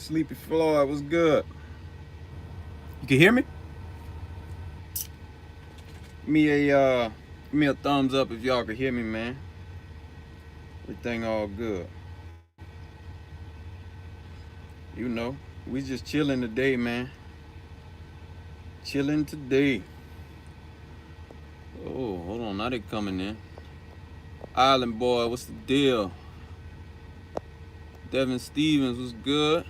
Sleepy Floyd, what's good? You can hear me? Give me a give me a thumbs up if y'all can hear me, man. Everything all good. You know, we just chilling today, man. Chilling today. Oh, hold on, now they coming in. Island boy, what's the deal? Devin Stevens was good.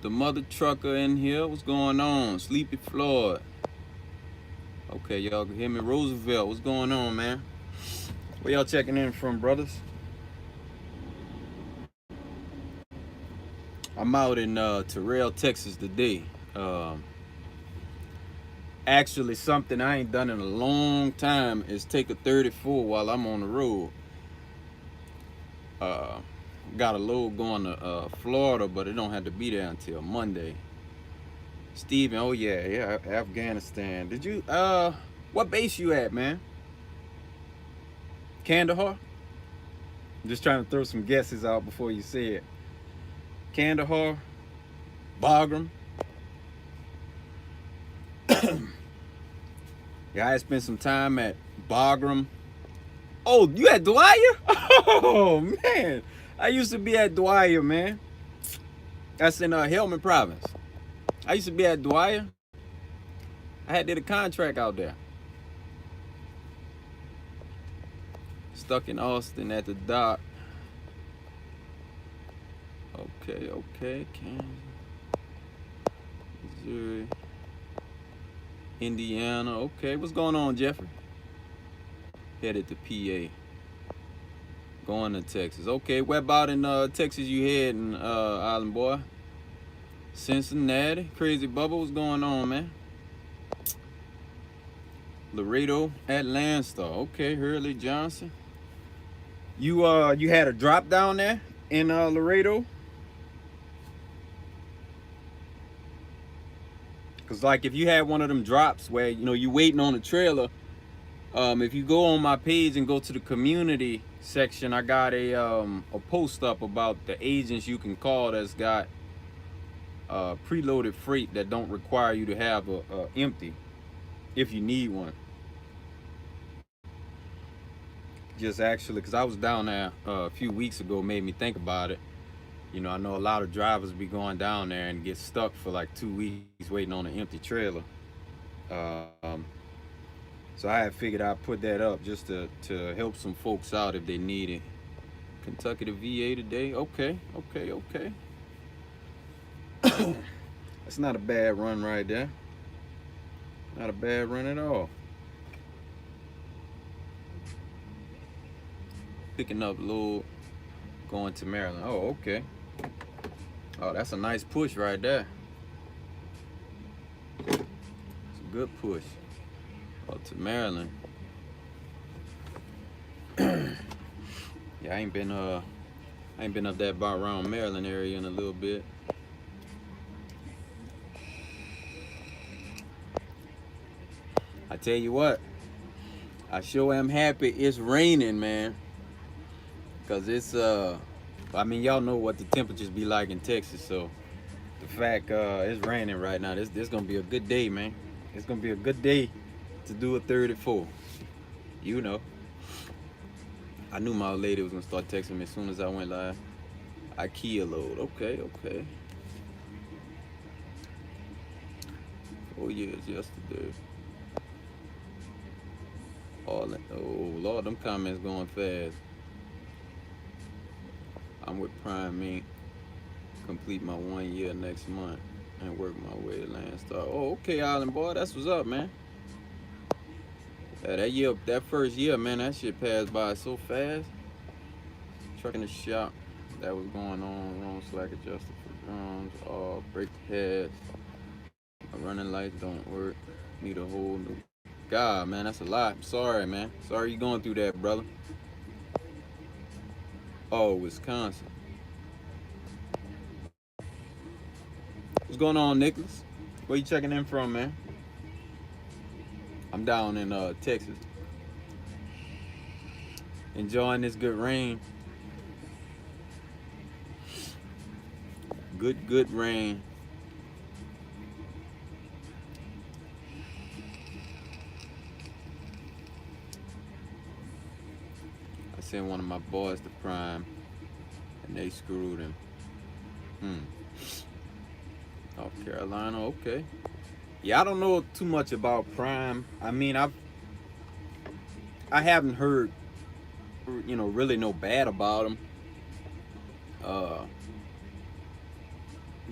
The mother trucker in here, what's going on? Sleepy Floyd. Okay, y'all can hear me. Roosevelt, what's going on, man? Where y'all checking in from, brothers? I'm out in Terrell, Texas today. Um, Actually, something I ain't done in a long time is take a 34 while I'm on the road. Uh, Got a load going to Florida, but it don't have to be there until Monday. Steven, oh yeah, Afghanistan. Did you what base you at, man? Kandahar? I'm just trying to throw some guesses out before you say it. Kandahar, Bagram. Yeah, I spent some time at Bagram. Oh, you at Dwyer? Oh man, I used to be at Dwyer, man. That's in Helmand Province. I used to be at Dwyer. I had did a contract out there. Stuck in Austin at the dock. Okay, Kansas, Missouri, Indiana. Okay, what's going on, Jeffrey? Headed to PA. Going to Texas. Okay, where about in Texas you heading, Island boy? Cincinnati. Crazy Bubba, what's going on, man? Laredo, Atlanta. Okay, Hurley Johnson. You had a drop down there in Laredo? Cause like if you had one of them drops where you waiting on a trailer, if you go on my page and go to the community section, I got a post up about the agents you can call that's got preloaded freight that don't require you to have a empty if you need one. Just actually, cause I was down there a few weeks ago, made me think about it. I know a lot of drivers be going down there and get stuck for like 2 weeks waiting on an empty trailer. Um, so I had figured I'd put that up just to help some folks out if they need it. Kentucky to VA today. Okay. That's not a bad run right there. Not a bad run at all. Picking up load, going to Maryland. Oh, okay. Oh, that's a nice push right there. It's a good push. Oh, to Maryland. Yeah, I ain't been up that bar around Maryland area in a little bit. I tell you what, I sure am happy it's raining, man. Cause it's I mean y'all know what the temperatures be like in Texas, so the fact it's raining right now, this gonna be a good day, man. It's gonna be a good day to do a 34. You know. I knew my old lady was gonna start texting me as soon as I went live. IKEA load. Okay. 4 years yesterday. Oh Lord, them comments going fast. I'm with Prime Inc. Complete my 1 year next month and work my way to Landstar. Oh, okay, Island boy, that's what's up, man. Yeah, that first year, man, that shit passed by so fast. Truck in the shop, that was going on. Wrong slack adjuster for drums. Brake pads. My running lights don't work. Need a whole new. God, man, that's a lot. I'm sorry, man. Sorry you going through that, brother. Oh, Wisconsin. What's going on, Nicholas? Where you checking in from, man? I'm down in Texas. Enjoying this good rain. good rain. I sent one of my boys to Prime, and they screwed him. Hmm. North Carolina, okay. Yeah, I don't know too much about Prime. I mean, I haven't heard, really no bad about them. Uh,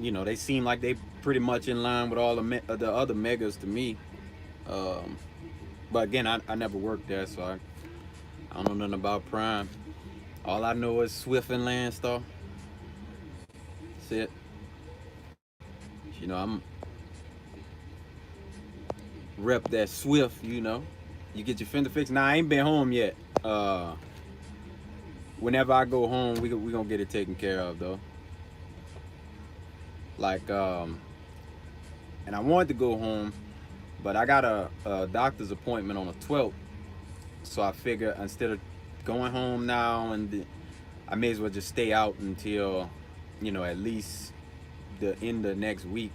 they seem like they pretty much in line with all the other megas to me. Um, but again, I never worked there, so I don't know nothing about Prime. All I know is Swift and Landstar. That's it. I'm rep that Swift. You get your fender fixed. Nah, I ain't been home yet. Uh, Whenever I go home, we gonna get it taken care of though. Like and I wanted to go home, but I got a doctor's appointment on the 12th, so I figure instead of going home now, I may as well just stay out until at least the end of next week.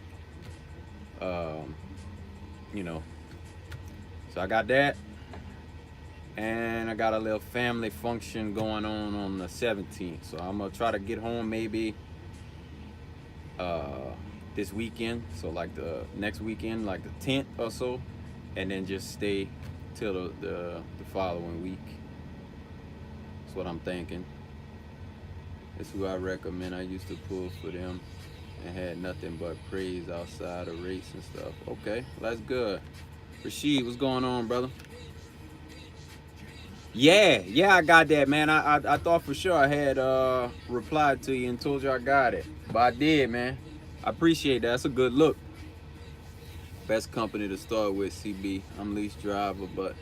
Um, you know, so I got that, and I got a little family function going on the 17th. So I'm gonna try to get home maybe this weekend. So like the next weekend, like the 10th or so, and then just stay till the following week. That's what I'm thinking. That's who I recommend. I used to pull for them and had nothing but praise outside of race and stuff. Okay, well, that's good. Rashid, what's going on, brother? Yeah, I got that, man. I thought for sure I had replied to you and told you I got it, but I did, man. I appreciate that. That's a good look. Best company to start with, CB. I'm lease driver, but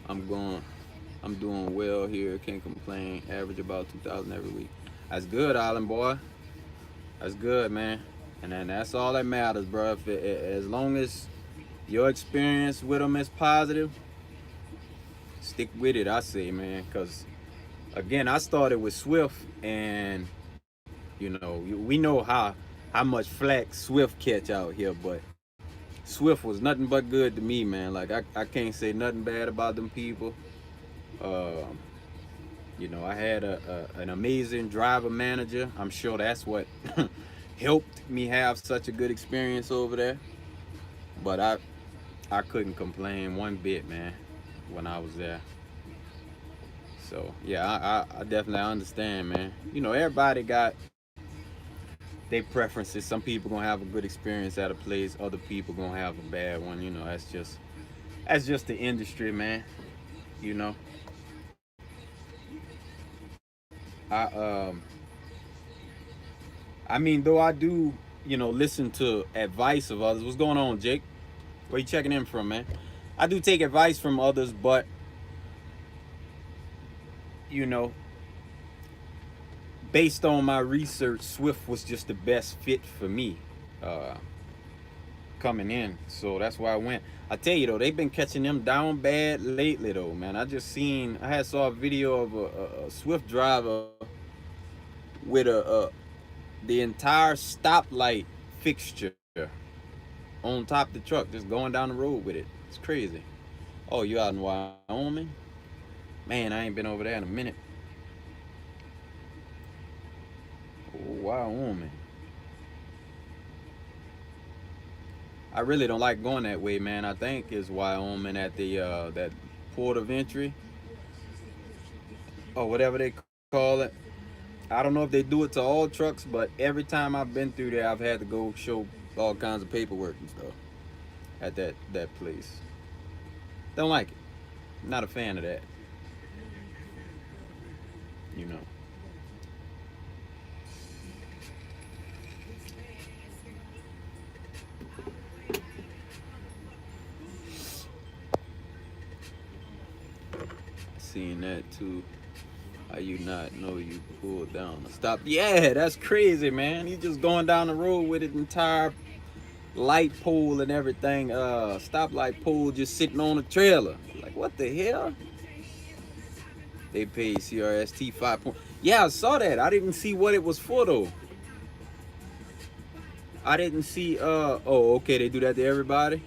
I'm going. I'm doing well here. Can't complain. Average about 2,000 every week. That's good, Island boy. That's good, man. And then that's all that matters, bro. As long as your experience with them is positive, stick with it. I say, man, because again, I started with Swift, and we know how much flack Swift catch out here, but Swift was nothing but good to me, man. Like I can't say nothing bad about them people. Um, I had an amazing driver manager. I'm sure that's what helped me have such a good experience over there. But I couldn't complain one bit, man, when I was there. So yeah, I definitely understand, man. Everybody got their preferences. Some people gonna have a good experience at a place. Other people gonna have a bad one. That's just the industry, man. You know. I I mean, though I do, listen to advice of others. What's going on, Jake? Where you checking in from, man? I do take advice from others, but you know, based on my research, Swift was just the best fit for me uh, coming in. So that's why I went. I tell you though, they've been catching them down bad lately though, man. I had saw a video of a Swift driver with the entire stoplight fixture on top of the truck, just going down the road with it. It's crazy. Oh, you out in Wyoming? Man, I ain't been over there in a minute. Oh, Wyoming. I really don't like going that way, man. I think it's Wyoming at the that port of entry or whatever they call it. I don't know if they do it to all trucks, but every time I've been through there, I've had to go show all kinds of paperwork and stuff at that place. Don't like it. Not a fan of that. You know. Seen that too. How you not know you pulled down a stop? Yeah, that's crazy, man. He's just going down the road with an entire light pole and everything. Stoplight pole just sitting on a trailer. Like what the hell? They paid CRST 5 point. Yeah, I saw that. I didn't see what it was for though. I didn't see. Oh, okay. They do that to everybody.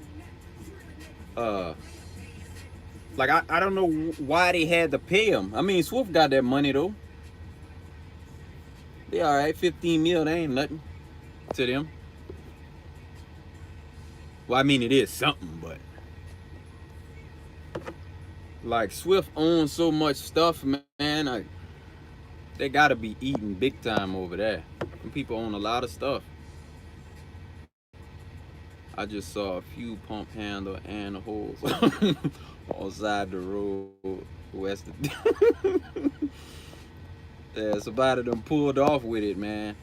Uh, like I don't know why they had to pay him. I mean, Swift got that money though. They all right. 15 mil. They ain't nothing to them. Well, I mean, it is something, but like Swift owns so much stuff, man. They gotta be eating big time over there. Them people own a lot of stuff. I just saw a few pump handle and holes on side the road west of yeah, somebody done pulled off with it, man.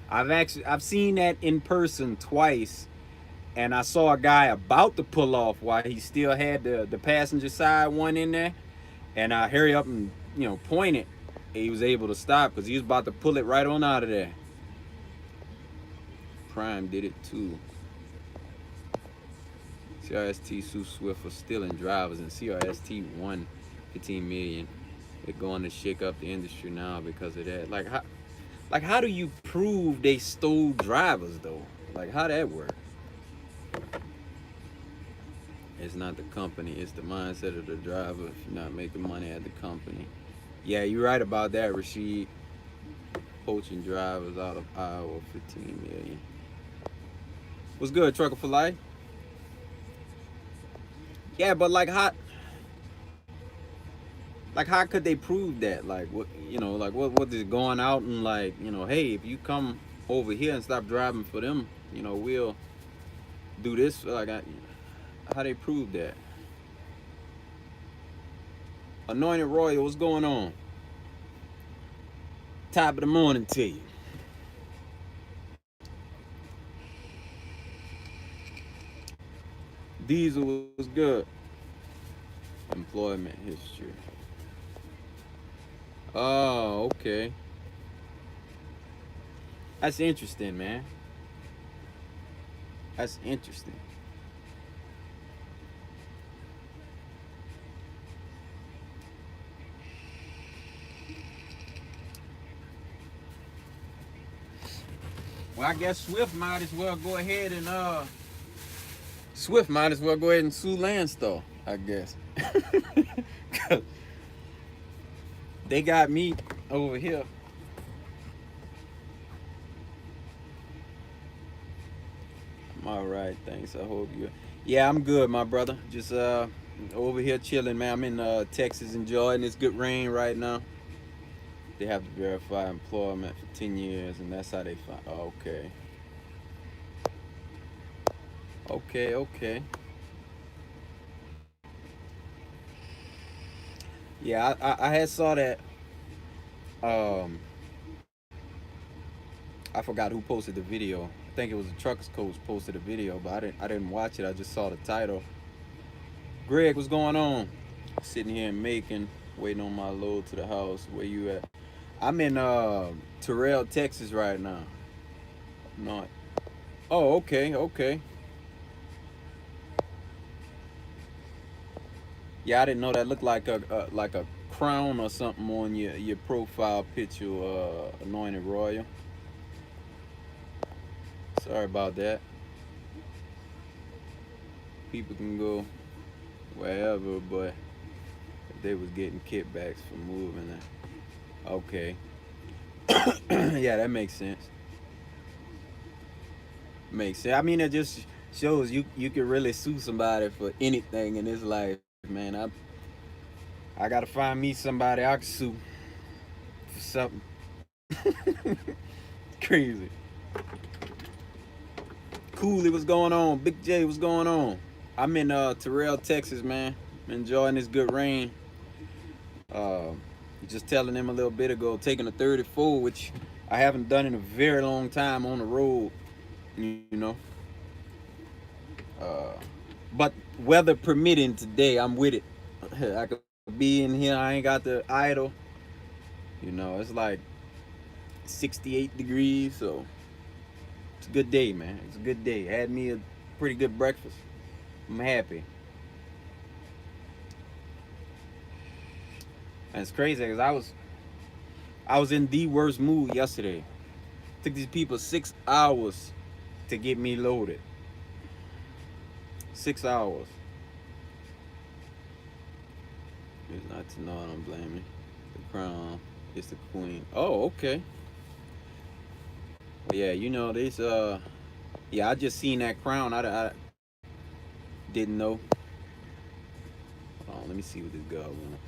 I've seen that in person twice, and I saw a guy about to pull off while he still had the passenger side one in there, and I hurry up and point it. He was able to stop because he was about to pull it right on out of there. Prime did it too. CRST sued Swift for stealing drivers, and CRST won 15 million. They're going to shake up the industry now because of that. How do you prove they stole drivers though? Like, how that work? It's not the company, it's the mindset of the driver. If you're not making money at the company. Yeah, you're right about that, Rashid. Poaching drivers out of Iowa, 15 million. What's good, Trucker for Life? Yeah, but how could they prove that? Like what is going out and hey, if you come over here and stop driving for them, we'll do this. How they prove that? Anointed Royal, what's going on? Top of the morning to you. Diesel was good. Employment history. Oh, okay. That's interesting, man. That's interesting. Well, I guess Swift might as well go ahead and sue Landstar, I guess. They got me over here. I'm all right, thanks. I hope you. Yeah, I'm good, my brother. Just over here chilling, man. I'm in Texas enjoying this good rain right now. They have to verify employment for 10 years, and that's how they find. Oh, okay. Okay, okay. Yeah, I had saw that. Um, I forgot who posted the video. I think it was a truckers coach posted a video, but I didn't watch it. I just saw the title. Greg, what's going on? Sitting here in Macon, waiting on my load to the house. Where you at? I'm in Terrell, Texas right now. Not. Oh, okay, okay. Yeah, I didn't know that looked like a crown or something on your profile picture, Anointed Royal. Sorry about that. People can go wherever, but if they was getting kickbacks for moving it. Okay. Yeah, that makes sense. Makes sense. I mean, it just shows you can really sue somebody for anything in this life, man. I gotta find me somebody I can sue for something. Crazy. Cooley, what's going on? Big J, what's going on? I'm in Terrell, Texas, man. Enjoying this good rain. Uh, just telling them a little bit ago, taking a 34, which I haven't done in a very long time on the road. You know. Uh, but weather permitting today, I'm with it. I could be in here. I ain't got the idle. It's like 68 degrees, so it's a good day, man. It's a good day. Had me a pretty good breakfast. I'm happy. And it's crazy because I was in the worst mood yesterday. Took these people 6 hours to get me loaded. 6 hours. It's not to know, I don't blame me. The crown is the queen. Oh, okay. But yeah, you know, this, yeah, I just seen that crown. I didn't know. Hold on, let me see what this girl wants.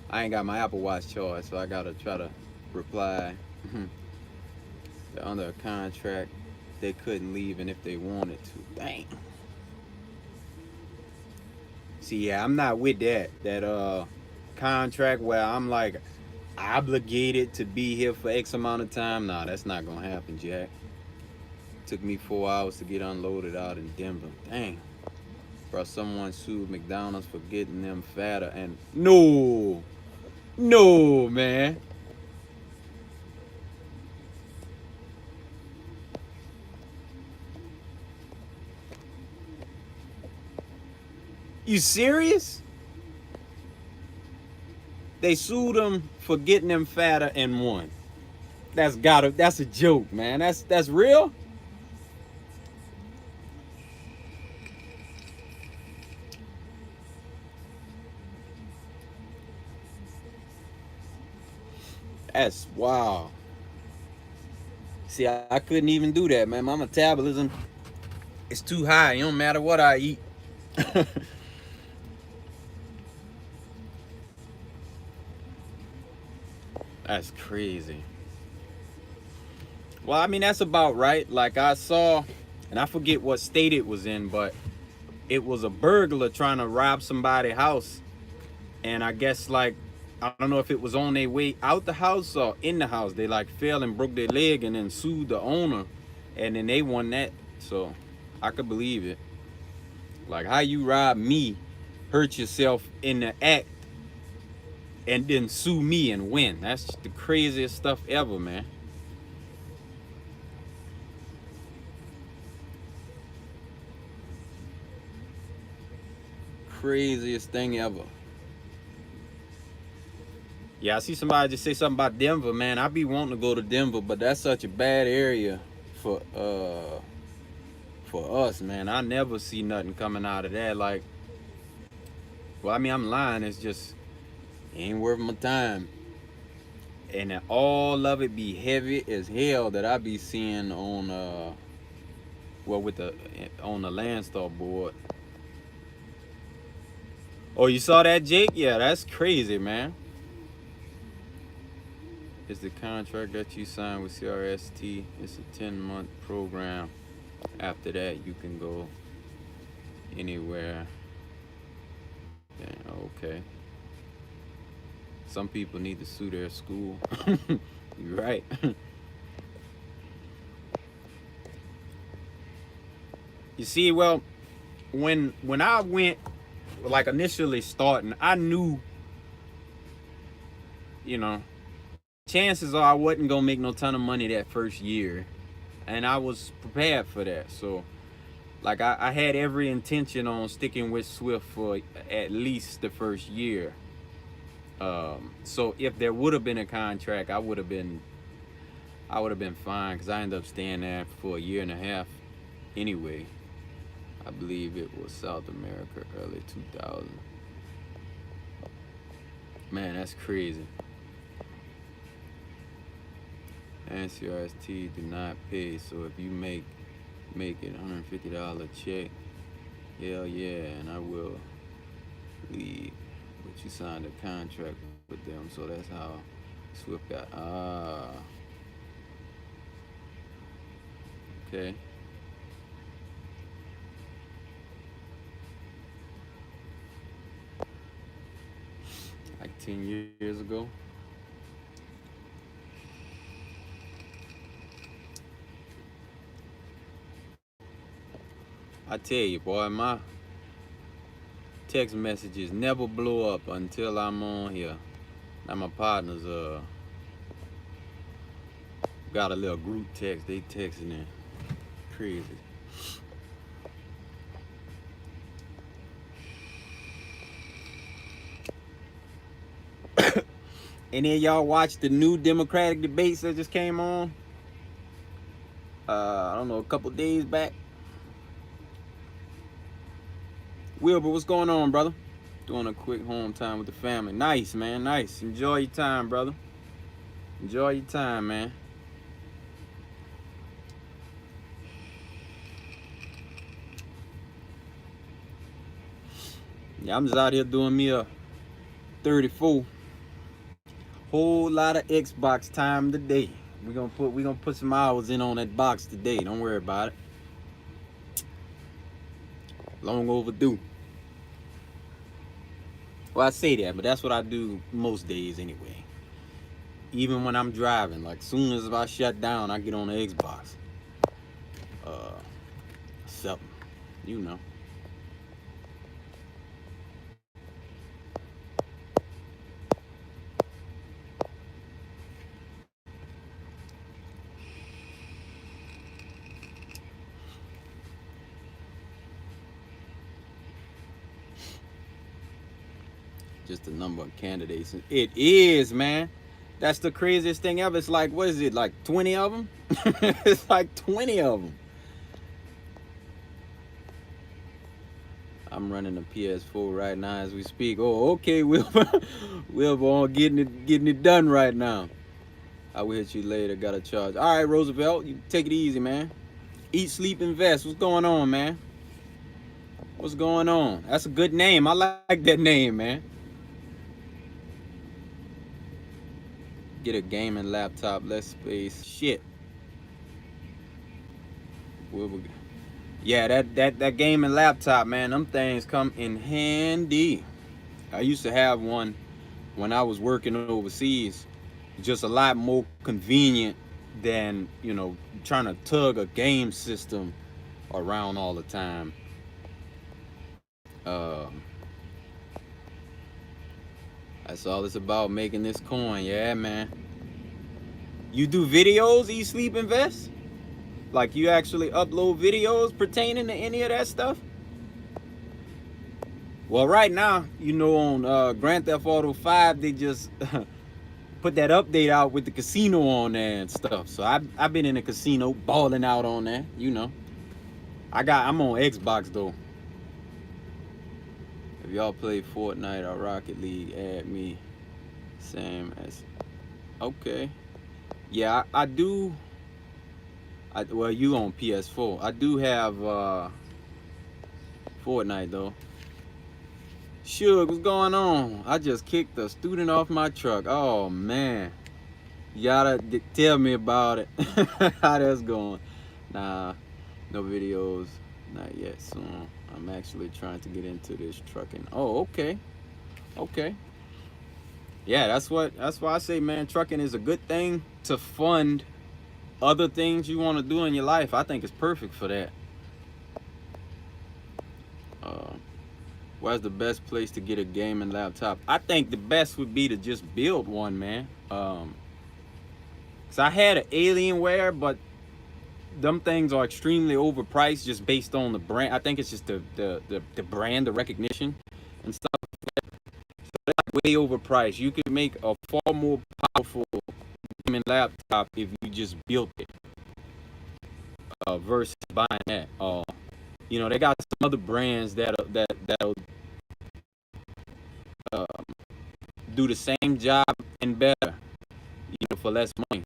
I ain't got my Apple Watch charged, so I gotta try to reply. They're under a contract. They couldn't leave, and if they wanted to, dang. See, yeah, I'm not with that. That contract where I'm like obligated to be here for X amount of time. Nah, that's not gonna happen, Jack. Took me 4 hours to get unloaded out in Denver. Dang. Bro, someone sued McDonald's for getting them fatter and no, no, man. You serious? They sued them for getting them fatter and won. That's a joke, man. That's real? That's wow. See, I couldn't even do that, man. My metabolism is too high. It don't matter what I eat. That's crazy. Well, I mean, that's about right. Like I saw, and I forget what state it was in, but it was a burglar trying to rob somebody's house. And I guess, like, I don't know if it was on their way out the house or in the house. They like fell and broke their leg and then sued the owner. And then they won that. So I could believe it. Like, how you rob me, hurt yourself in the act, and then sue me and win? That's the craziest stuff ever, man. Craziest thing ever. Yeah, I see somebody just say something about Denver, man. I be wanting to go to Denver, but that's such a bad area for us, man. I never see nothing coming out of that. Like, well, I mean, I'm lying. It's just it ain't worth my time. And then all of it be heavy as hell that I be seeing on well, with the on the Landstar board. Oh, you saw that, Jake? Yeah, that's crazy, man. It's the contract that you signed with CRST. It's a 10-month program. After that, you can go anywhere. Yeah, okay. Some people need to sue their school. You're right. You see, well, when I went, like initially starting, I knew, you know, chances are I wasn't gonna make no ton of money that first year, and I was prepared for that. So, like, I had every intention on sticking with Swift for at least the first year. So if there would have been a contract, I would have been fine because I ended up staying there for a year and a half anyway. I believe it was South America, early 2000. Man, that's crazy. NCRST do not pay, so if you make it $150 check, hell yeah, and I will leave. But you signed a contract with them, so that's how Swift got. Okay. Like 10 years ago. I tell you, boy, my text messages never blow up until I'm on here. Now my partners got a little group text. They texting in crazy. Any of y'all watch the new Democratic debates that just came on? I don't know, a couple days back. Wilbur, what's going on, brother? Doing a quick home time with the family. Nice, man. Nice. Enjoy your time, brother. Enjoy your time, man. Yeah, I'm just out here doing me a 34. Whole lot of Xbox time today. We gonna put some hours in on that box today. Don't worry about it. Long overdue. Well, I say that, but that's what I do most days anyway. Even when I'm driving, like soon as I shut down, I get on the Xbox. Something, you know. Just the number of candidates. It is, man. That's the craziest thing ever. It's like, what is it, like 20 of them? It's like 20 of them. I'm running the PS4 right now as we speak. Oh, okay, Wilbur on getting it done right now. I will hit you later. Got a charge. All right, Roosevelt, you take it easy, man. Eat, sleep, invest. What's going on, man? What's going on? That's a good name. I like that name, man. Get a gaming laptop, less space. Shit. Yeah, that gaming laptop, man. Them things come in handy. I used to have one when I was working overseas. Just a lot more convenient than, trying to tug a game system around all the time. That's all it's about, making this coin. Yeah, man. You do videos, eat, sleep, invest? Like you actually upload videos pertaining to any of that stuff? Well, right now, on Grand Theft Auto 5, they just put that update out with the casino on there and stuff. So I've been in a casino balling out on there, I'm on Xbox though. If y'all play Fortnite or Rocket League, add me. Same as. Okay. Yeah, I do. Well, you on PS4. I do have Fortnite though. Suge, what's going on? I just kicked a student off my truck. Oh man. You gotta tell me about it. How that's going. Nah, no videos. Not yet. Soon. I'm actually trying to get into this trucking. Oh, okay. Okay. Yeah, that's why I say, man, trucking is a good thing to fund other things you want to do in your life. I think it's perfect for that. Where's the best place to get a gaming laptop? I think the best would be to just build one, man. Cause I had an Alienware, but them things are extremely overpriced just based on the brand. I think it's just the brand, the recognition and stuff. So they're like way overpriced. You could make a far more powerful gaming laptop if you just built it versus buying that. They got some other brands that'll do the same job and better, for less money.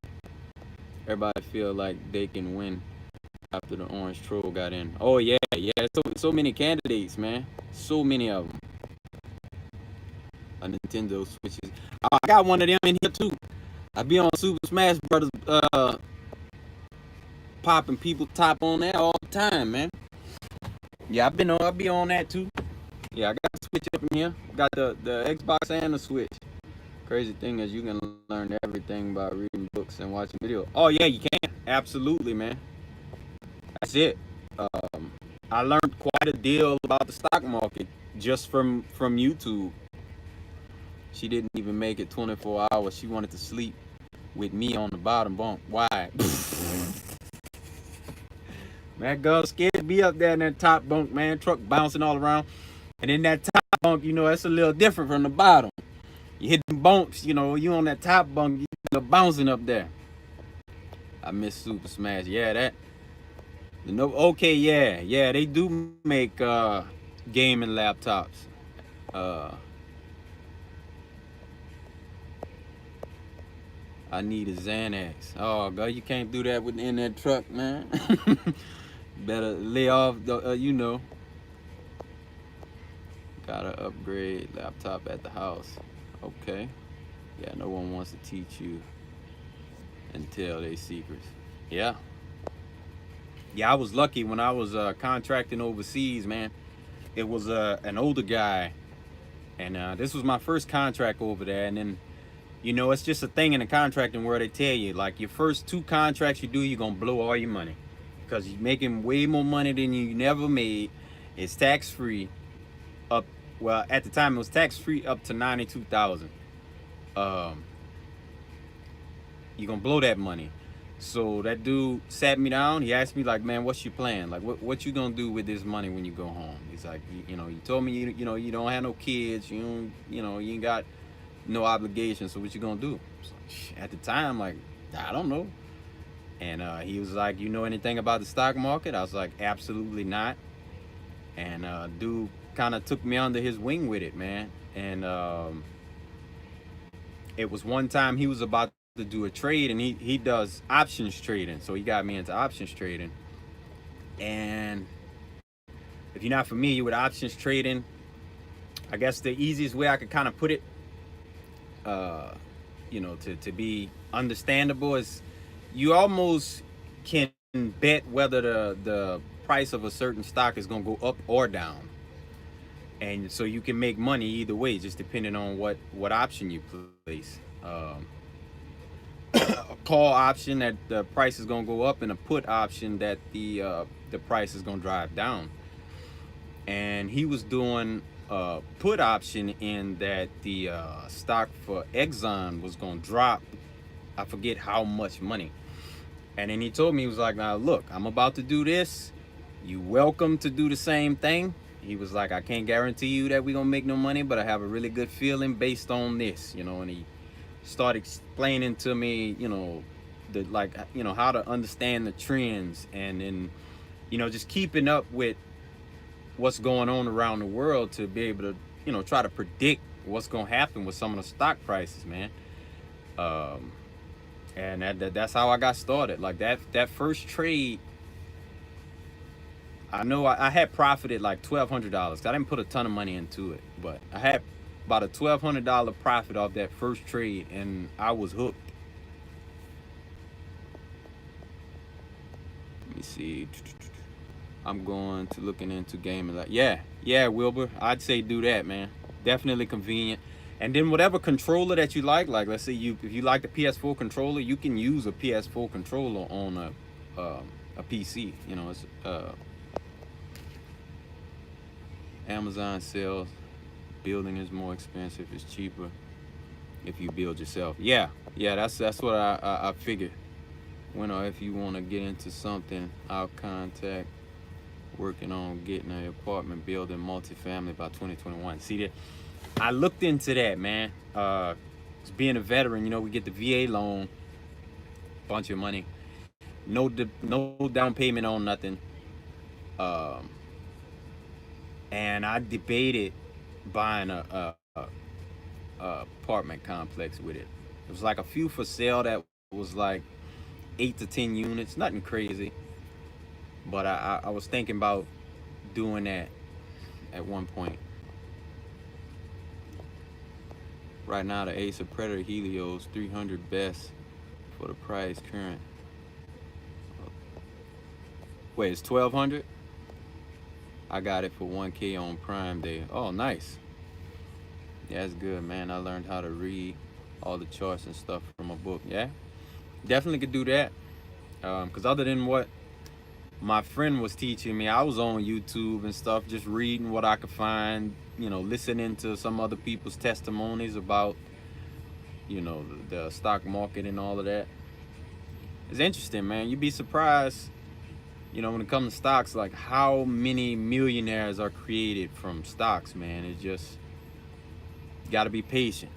Everybody feel like they can win after the orange troll got in. Oh yeah. So many candidates, man. So many of them. A Nintendo Switches. I got one of them in here too. I be on Super Smash Brothers, popping people top on that all the time, man. Yeah, I'll be on that too. Yeah, I got the Switch up in here. Got the Xbox and the Switch. Crazy thing is you can learn everything by reading books and watching videos. Oh yeah, you can. Absolutely, man. That's it. I learned quite a deal about the stock market just from YouTube. She didn't even make it 24 hours. She wanted to sleep with me on the bottom bunk. Why? Man, girl scared to be up there in that top bunk, man. Truck bouncing all around. And in that top bunk, that's a little different from the bottom. You hit them bumps, you know, you on that top bunk, you bouncing up there. I miss Super Smash. Yeah, that. No, okay, yeah, they do make gaming laptops. Uh, I need a Xanax. Oh, God, you can't do that within that truck, man. Better lay off the, gotta upgrade laptop at the house. Okay. Yeah, no one wants to teach you and tell their secrets. Yeah. Yeah, I was lucky when I was contracting overseas, man. It was an older guy, and this was my first contract over there. And then, it's just a thing in the contracting where they tell you, like, your first 2 contracts you do, you're going to blow all your money because you're making way more money than you never made. It's tax free up, well, at the time it was tax free up to 92,000. Um, you're going to blow that money. So that dude sat me down. He asked me, like, man, what's your plan? Like, what you gonna do with this money when you go home? He's like, you told me you don't have no kids. You ain't got no obligations. So what you gonna do? At the time, like, I don't know. And he was like, you know anything about the stock market? I was like, absolutely not. And dude kind of took me under his wing with it, man. And it was one time he was about to do a trade, and he does options trading, so he got me into options trading. And if you're not familiar with options trading, I guess the easiest way I could kind of put it, to be understandable, is you almost can bet whether the price of a certain stock is going to go up or down, and so you can make money either way, just depending on what option you place. A call option that the price is gonna go up, and a put option that the price is gonna drive down. And he was doing a put option in that the stock for Exxon was gonna drop. I forget how much money. And then he told me, he was like, now look, I'm about to do this. You welcome to do the same thing. He was like, I can't guarantee you that we're gonna make no money, but I have a really good feeling based on this, and he started explaining to me, how to understand the trends, and then, just keeping up with what's going on around the world to be able to, try to predict what's going to happen with some of the stock prices, man. And that's how I got started. Like that first trade, I know I had profited like $1,200. I didn't put a ton of money into it, but I had about a $1,200 profit off that first trade, and I was hooked. Let me see. I'm going to looking into gaming. Like, yeah, Wilbur. I'd say do that, man. Definitely convenient. And then whatever controller that you like let's say if you like the PS4 controller, you can use a PS4 controller on a PC. It's Amazon sells building is more expensive. It's cheaper if you build yourself. Yeah, that's what I figured. If you want to get into something, I'll contact working on getting an apartment building multifamily by 2021. See that? I looked into that, man. Being a veteran, we get the VA loan, bunch of money, no down payment on nothing. And I debated buying a apartment complex with it. It was like a few for sale that was like 8 to 10 units, nothing crazy. But I was thinking about doing that at one point. Right now, the Acer Predator Helios 300 best for the price current. Wait, it's 1,200. I got it for 1K on Prime Day. Oh, nice. Yeah, that's good, man. I learned how to read all the charts and stuff from a book. Yeah, definitely could do that. Because other than what my friend was teaching me, I was on YouTube and stuff, just reading what I could find, listening to some other people's testimonies about, the stock market and all of that. It's interesting, man. You'd be surprised, when it comes to stocks, like how many millionaires are created from stocks, man. It's just, you got to be patient.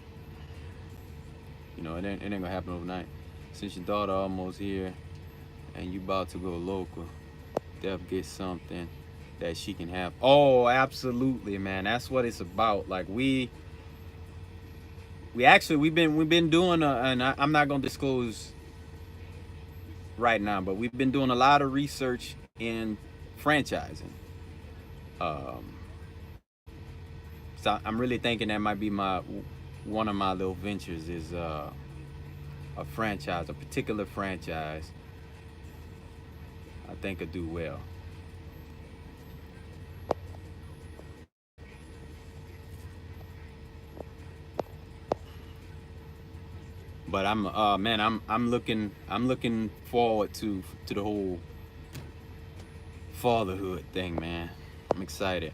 It ain't gonna happen overnight. Since your daughter almost here and you about to go local, Def get something that she can have. Oh, absolutely, man. That's what it's about. Like we've been doing and I'm not gonna disclose right now, but we've been doing a lot of research in franchising. Um, so I'm really thinking that might be my one of my little ventures is a franchise, a particular franchise. I think could do well. But I'm looking forward to the whole fatherhood thing, man. I'm excited.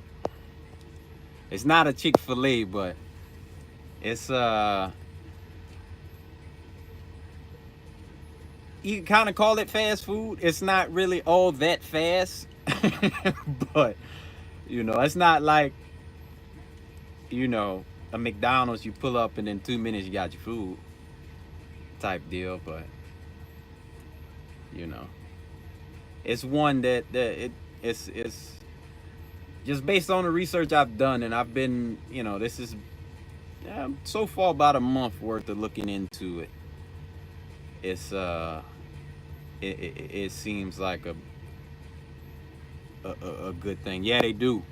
It's not a Chick-fil-A, but it's you kind of call it fast food. It's not really all that fast, but it's not like you know a McDonald's. You pull up and in 2 minutes you got your food type deal. But you know, it's one it's just based on the research I've done, and I've been this is so far about a month worth of looking into it. It's it seems like a good thing. Yeah, they do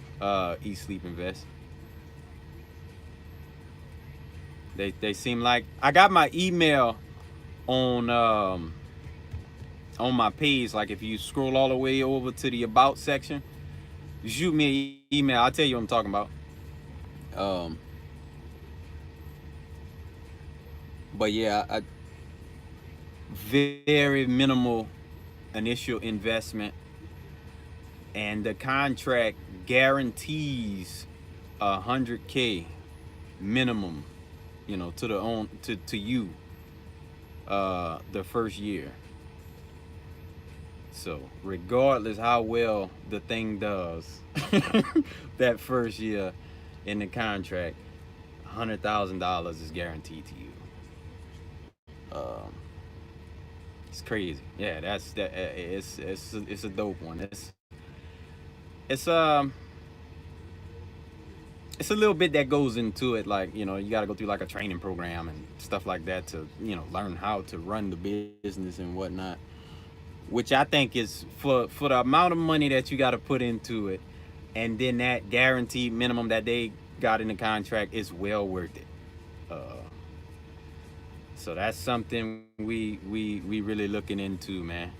eat, sleep, invest. They seem like I got my email on on my page. Like if you scroll all the way over to the about section, you shoot me an email. I'll tell you what I'm talking about. Um, but yeah, very minimal initial investment, and the contract guarantees 100K minimum. To the own to you the first year. So regardless how well the thing does, that first year in the contract, $100,000 is guaranteed to you. Um, it's crazy. Yeah, that's that. It's a dope one. It's it's a little bit that goes into it. Like you got to go through like a training program and stuff like that to learn how to run the business and whatnot. Which I think is for the amount of money that you got to put into it, and then that guaranteed minimum that they got in the contract is well worth it. Uh, so that's something we really looking into, man.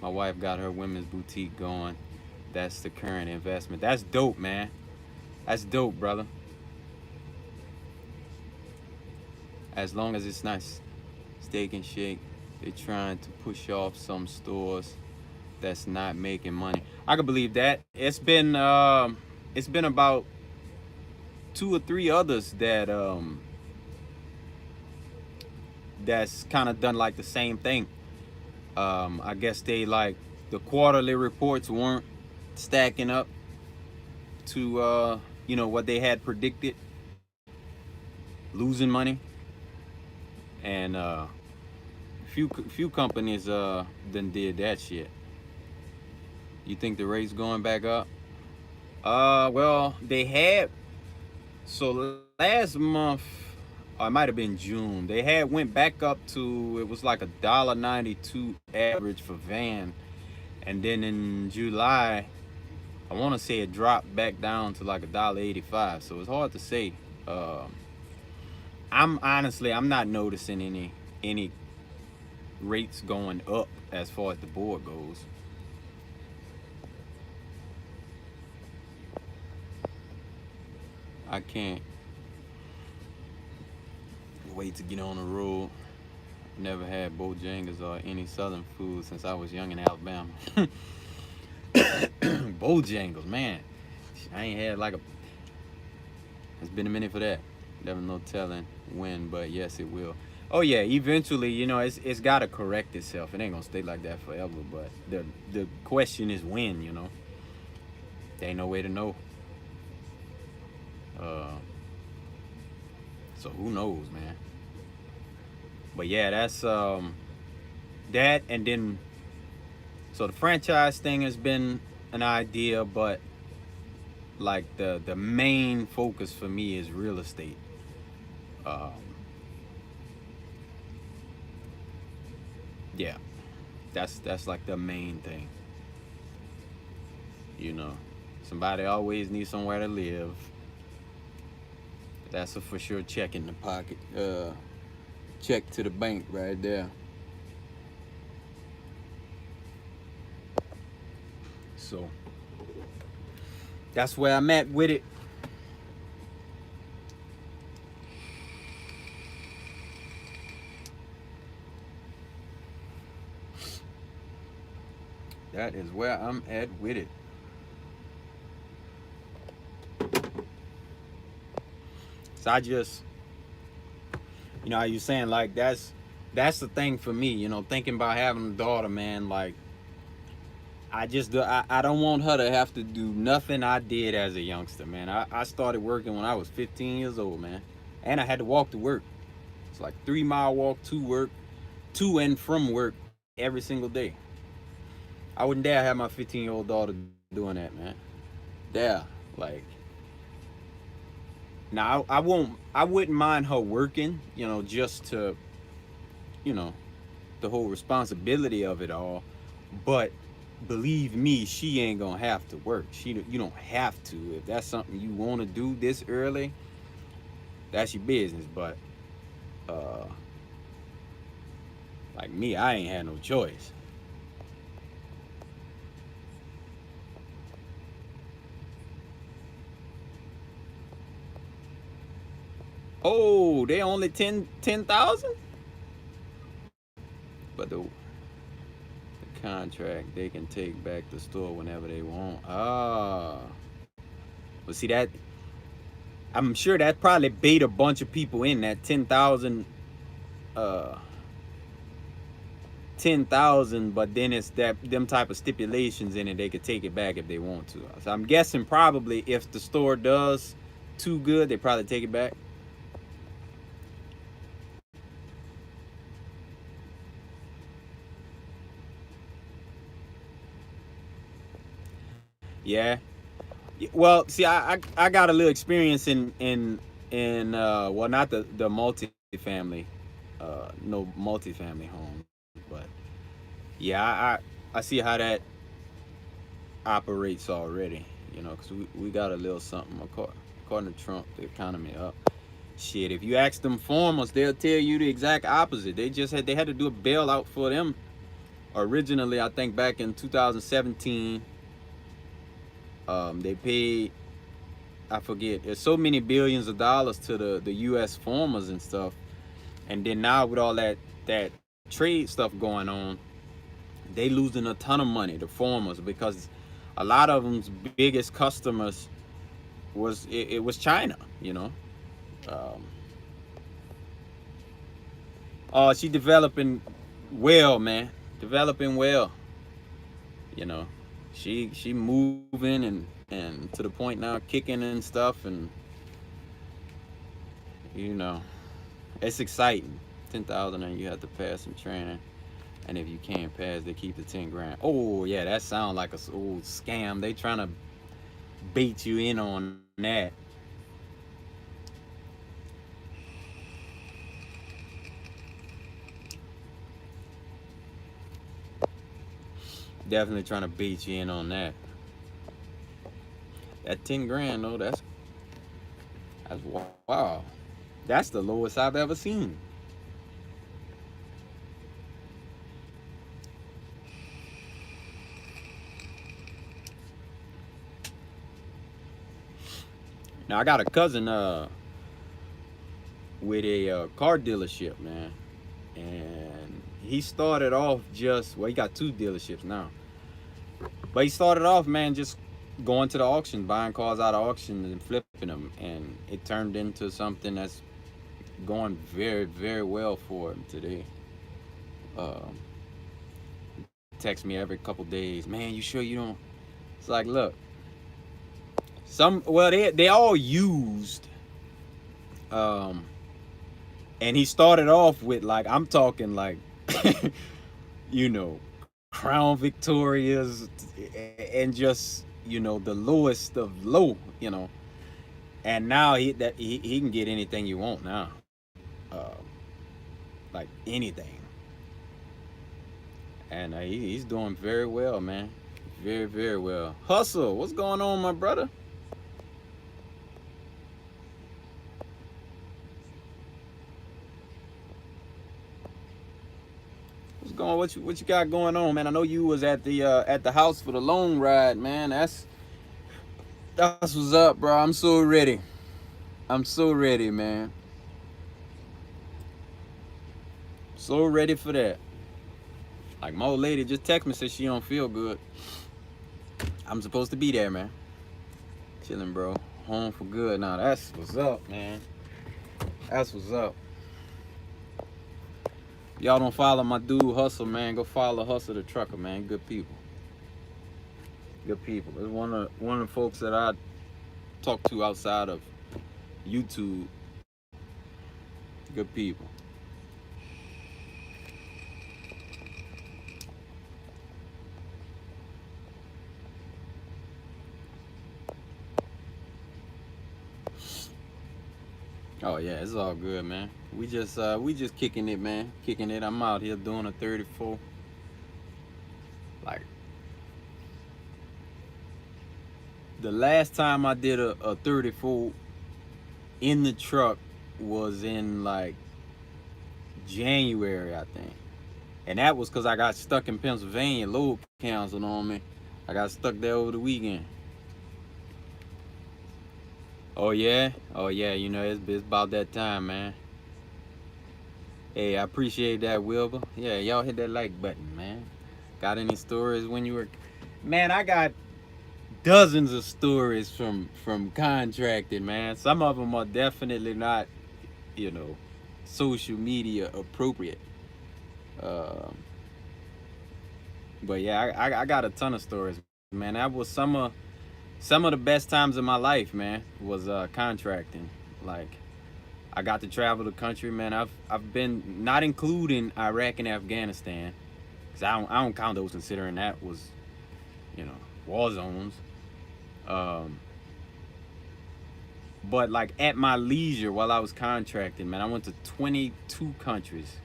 My wife got her women's boutique going. That's the current investment. That's dope, man. That's dope, brother. As long as it's nice, Steak and Shake. They're trying to push off some stores that's not making money. I can believe that. It's been about two or three others that's kind of done like the same thing. I guess they like the quarterly reports weren't stacking up to what they had predicted, losing money, and few companies then did that shit. You think the rate's going back up? Well, they had so last month, or it might have been June. They had went back up to it was like $1.92 average for van, and then in July, I want to say it dropped back down to like $1.85. So it's hard to say. I'm not noticing any rates going up as far as the board goes. I can't wait to get on the road. Never had Bojangles or any Southern food since I was young in Alabama. Bojangles, man. I ain't had like a. It's been a minute for that. Never no telling when, but yes, it will. Oh yeah, eventually, it's got to correct itself. It ain't gonna stay like that forever. But the question is when. There ain't no way to know. Uh, so who knows, man? But yeah, that's that. And then so the franchise thing has been an idea, but like the main focus for me is real estate. Um, yeah, that's like the main thing. You know, somebody always needs somewhere to live. That's a for sure check in the pocket. Check to the bank right there. So that's where I'm at with it. That is where I'm at with it. So I just, how you saying, like, that's the thing for me. Thinking about having a daughter, man. Like, I don't want her to have to do nothing I did as a youngster, man. I started working when I was 15 years old, man, and I had to walk to work. It's like 3 mile walk to work, to and from work every single day. I wouldn't dare have my 15-year-old daughter doing that, man. Dare, like, now I won't. I wouldn't mind her working, just to, you know, the whole responsibility of it all. But believe me, she ain't gonna have to work. You don't have to. If that's something you want to do this early, that's your business. But uh, like me, I ain't had no choice. Oh, they only 10,000, but the contract they can take back the store whenever they want. But see that, I'm sure that probably bait a bunch of people in that uh 10,000, but then it's that them type of stipulations in it, they could take it back if they want to. So I'm guessing probably if the store does too good, they probably take it back. Yeah. Well, see, I got a little experience in well, not the multi-family, no multi-family home, but yeah, I see how that operates already. Because we got a little something according to Trump, the economy up. Shit, if you ask them farmers, they'll tell you the exact opposite. They had to do a bailout for them originally. I think back in 2017, they paid, I forget, there's so many billions of dollars to the U.S. farmers and stuff, and then now with all that trade stuff going on, they losing a ton of money, the farmers, because a lot of them's biggest customers was China. Um, she developing well, man, developing well. You know, she moving and to the point now, kicking and stuff, and you know, it's exciting. 10,000, and you have to pass some training. And if you can't pass, they keep the 10 grand. Oh yeah, that sounds like a old scam. They trying to bait you in on that. Definitely trying to bait you in on that. That 10 grand, though, that's wow. That's the lowest I've ever seen. Now I got a cousin with a car dealership, man, and he started off just, well, he got two dealerships now, but he started off, man, just going to the auction, buying cars out of auction and flipping them, and it turned into something that's going very, very well for him today. Um, Text me every couple days, man. You sure you don't? It's like, look, they all used. Um, And he started off with like, I'm talking like, you know, Crown Victorias and just, you know, the lowest of low, you know. And now he can get anything you want now, like anything. And he's doing very well, man. Very, very well. Hustle, what's going on, my brother? What's going? What you got going on, man? I know you was at the house for the long ride, man. That's what's up, bro. I'm so ready. I'm so ready, man. So ready for that. Like my old lady just texted me, said she don't feel good. I'm supposed to be there, man. Chilling, bro. Home for good. Now that's what's up, man. That's what's up. Y'all don't follow my dude Hustle, man. Go follow Hustle the Trucker, man. Good people. Good people. It's one of the folks that I talk to outside of YouTube. Good people. Oh yeah, it's all good, man. We just kicking it, man. Kicking it. I'm out here doing a 34. Like the last time I did a 34 in the truck was in like January, I think. And that was because I got stuck in Pennsylvania. Load canceled on me. I got stuck there over the weekend. Oh yeah, oh yeah. You know it's about that time, man. Hey, I appreciate that, Wilbur. Yeah, y'all hit that like button, man. Got any stories when you were? Man, I got dozens of stories from contracting, man. Some of them are definitely not, you know, social media appropriate. Um, but yeah, I got a ton of stories, man. That was some of the best times of my life, man. Was contracting. Like I got to travel the country, man. I've been not including Iraq and Afghanistan, cause I don't count those considering that was, you know, war zones. Um, but like at my leisure while I was contracting, man, I went to 22 countries.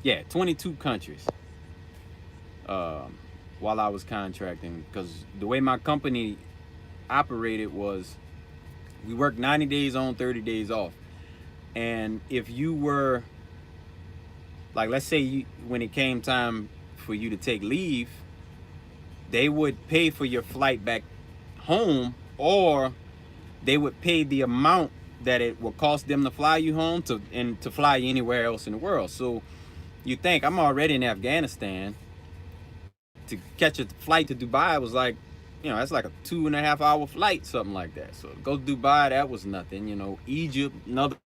Yeah, 22 countries. Um, while I was contracting, because the way my company operated was we worked 90 days on, 30 days off. And if you were like, let's say when it came time for you to take leave, they would pay for your flight back home, or they would pay the amount that it would cost them to fly you home to fly you anywhere else in the world. So you think I'm already in Afghanistan, to catch a flight to Dubai was like, you know, that's like a 2.5 hour flight, something like that. So to go to Dubai, that was nothing. You know, Egypt, another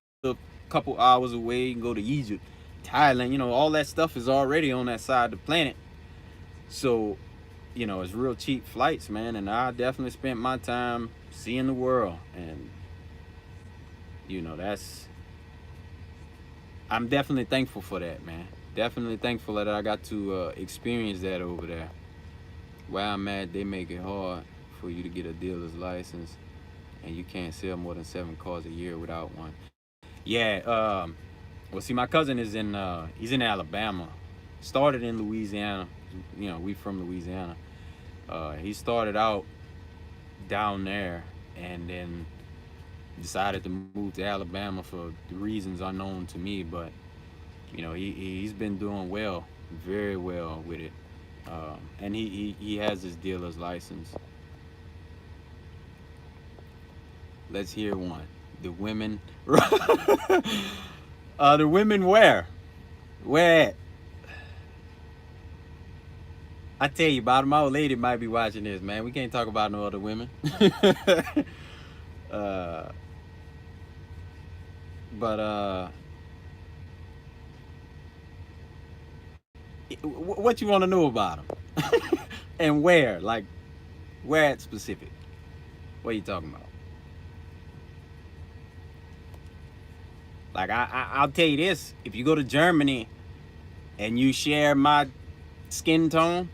couple hours away. You can go to Egypt, Thailand. You know, all that stuff is already on that side of the planet. So, you know, it's real cheap flights, man. And I definitely spent my time seeing the world. And, you know, I'm definitely thankful for that, man. Definitely thankful that I got to experience that over there. Where I'm at, they make it hard for you to get a dealer's license, and you can't sell more than 7 cars a year without one. Yeah, well, see, my cousin is he's in Alabama. Started in Louisiana. You know, we from Louisiana. He started out down there, and then decided to move to Alabama for reasons unknown to me. But you know, he's been doing well, very well with it. And he has his dealer's license. Let's hear one. The women, the women where? Where? I tell you about it. My old lady might be watching this, man. We can't talk about no other women. uh, but what you want to know about them? And where? Like, where at specific? What are you talking about? Like I'll tell you this: if you go to Germany and you share my skin tone,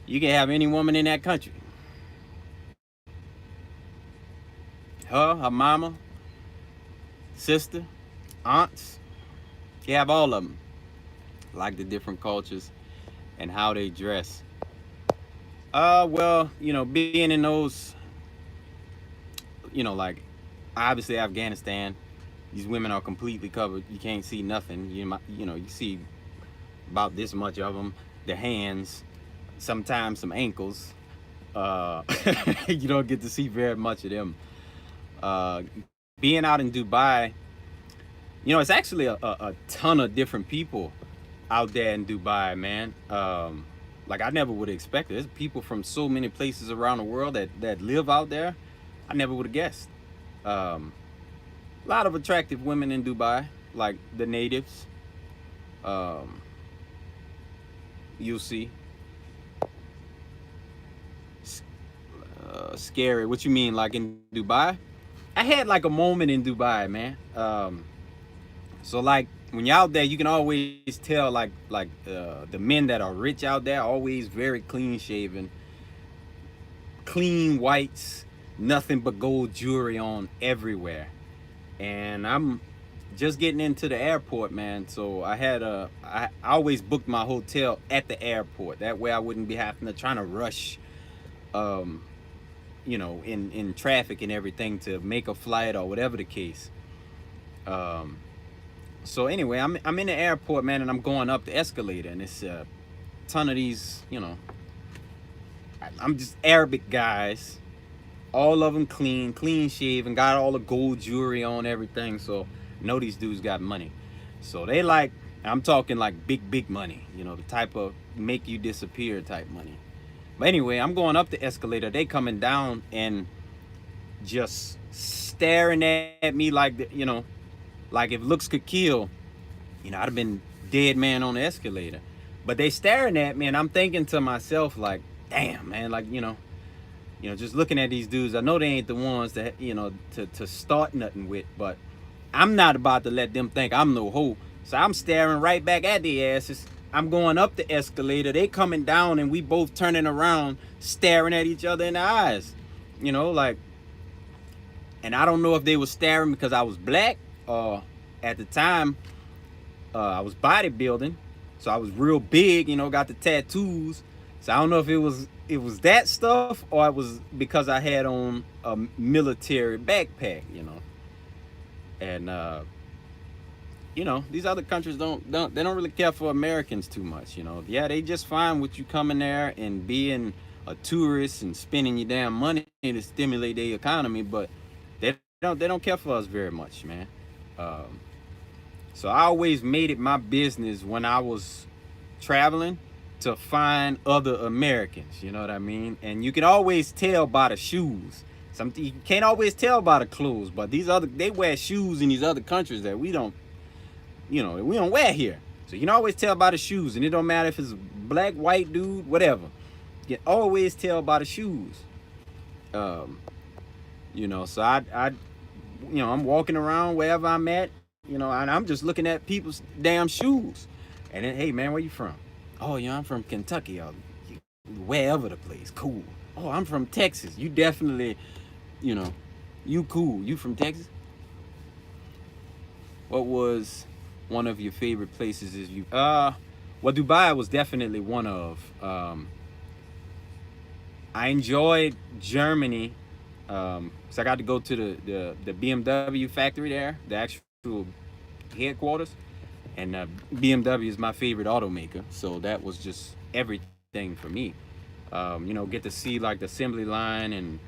you can have any woman in that country. Her mama, sister, aunts. You have all of them. Like the different cultures and how they dress. Well, being in those, like obviously Afghanistan, these women are completely covered. You can't see nothing. You see about this much of them. The hands, sometimes some ankles. Uh, you don't get to see very much of them. Being out in Dubai, it's actually a ton of different people out there in Dubai, man. Like I never would have expected. There's people from so many places around the world that live out there. I never would have guessed. Um, a lot of attractive women in Dubai, like the natives. Um, you'll see. Scary. What you mean, like in Dubai? I had like a moment in Dubai, man. So like when you're out there, you can always tell the men that are rich out there always very clean shaven, clean whites, nothing but gold jewelry on everywhere. And I'm just getting into the airport, man. So I always booked my hotel at the airport. That way I wouldn't be having to trying to rush, um, in traffic and everything to make a flight or whatever the case. Um, so anyway, I'm in the airport, man, and I'm going up the escalator, and it's a ton of these, I'm just Arabic guys, all of them clean shaven, got all the gold jewelry on, everything. So I know these dudes got money. So they like, I'm talking like big money, the type of make you disappear type money. But anyway, I'm going up the escalator. They coming down and just staring at me like if looks could kill, I'd have been dead man on the escalator. But they staring at me, and I'm thinking to myself like, damn, man, like just looking at these dudes. I know they ain't the ones that to start nothing with, but I'm not about to let them think I'm no hoe. So I'm staring right back at their asses. I'm going up the escalator. They coming down, and we both turning around, staring at each other in the eyes. Like, and I don't know if they were staring because I was black, or at the time I was bodybuilding, so I was real big. Got the tattoos. So I don't know if it was that stuff, or it was because I had on a military backpack. And these other countries don't really care for Americans too much. Yeah, they just fine with you coming there and being a tourist and spending your damn money to stimulate their economy, but they don't care for us very much, man. Um, so I always made it my business when I was traveling to find other Americans. You know what I mean? And you can always tell by the shoes. You can't always tell by the clothes, but they wear shoes in these other countries that we don't wear here. So you can always tell by the shoes, and it don't matter if it's a black, white dude, whatever. You can always tell by the shoes. Um, so I'm walking around wherever I'm at, and I'm just looking at people's damn shoes. And then, hey man, where you from? Oh, I'm from Kentucky, or wherever the place. Cool. Oh, I'm from Texas. You definitely, you know, you cool. You from Texas? What was one of your favorite places? Well, Dubai was definitely one of. I enjoyed Germany, because I got to go to the BMW factory there, the actual headquarters, and BMW is my favorite automaker, so that was just everything for me. Get to see like the assembly line and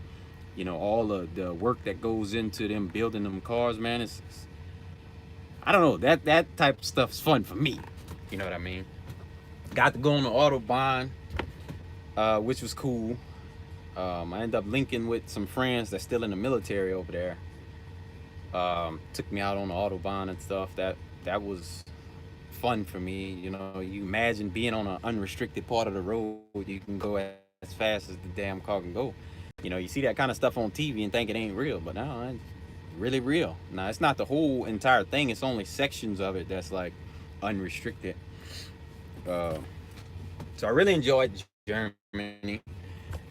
all the work that goes into them building them cars, man. I don't know, that type of stuff's fun for me. You know what I mean? Got to go on the autobahn, which was cool. I ended up linking with some friends that's still in the military over there. Took me out on the autobahn and stuff. That was fun for me. You imagine being on an unrestricted part of the road. You can go as fast as the damn car can go. You see that kind of stuff on TV and think it ain't real, but no, really real. Now it's not the whole entire thing. It's only sections of it that's like unrestricted. Uh, so I really enjoyed Germany,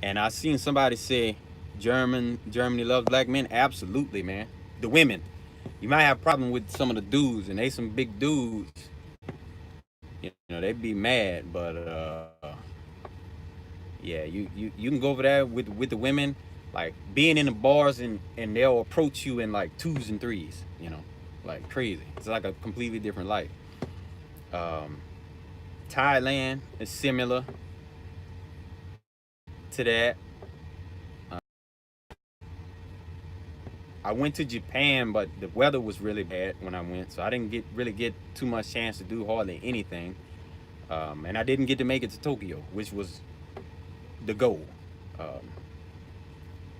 and I seen somebody say Germany loves black men. Absolutely, man. The women, you might have a problem with some of the dudes, and they some big dudes. You know, they'd be mad, but yeah, you can go over there with the women, like being in the bars, and they'll approach you in like twos and threes, you know, like crazy. It's like a completely different life. Um, Thailand is similar to that. I went to Japan, but the weather was really bad when I went, so I didn't get too much chance to do hardly anything. And I didn't get to make it to Tokyo, which was the goal. Um,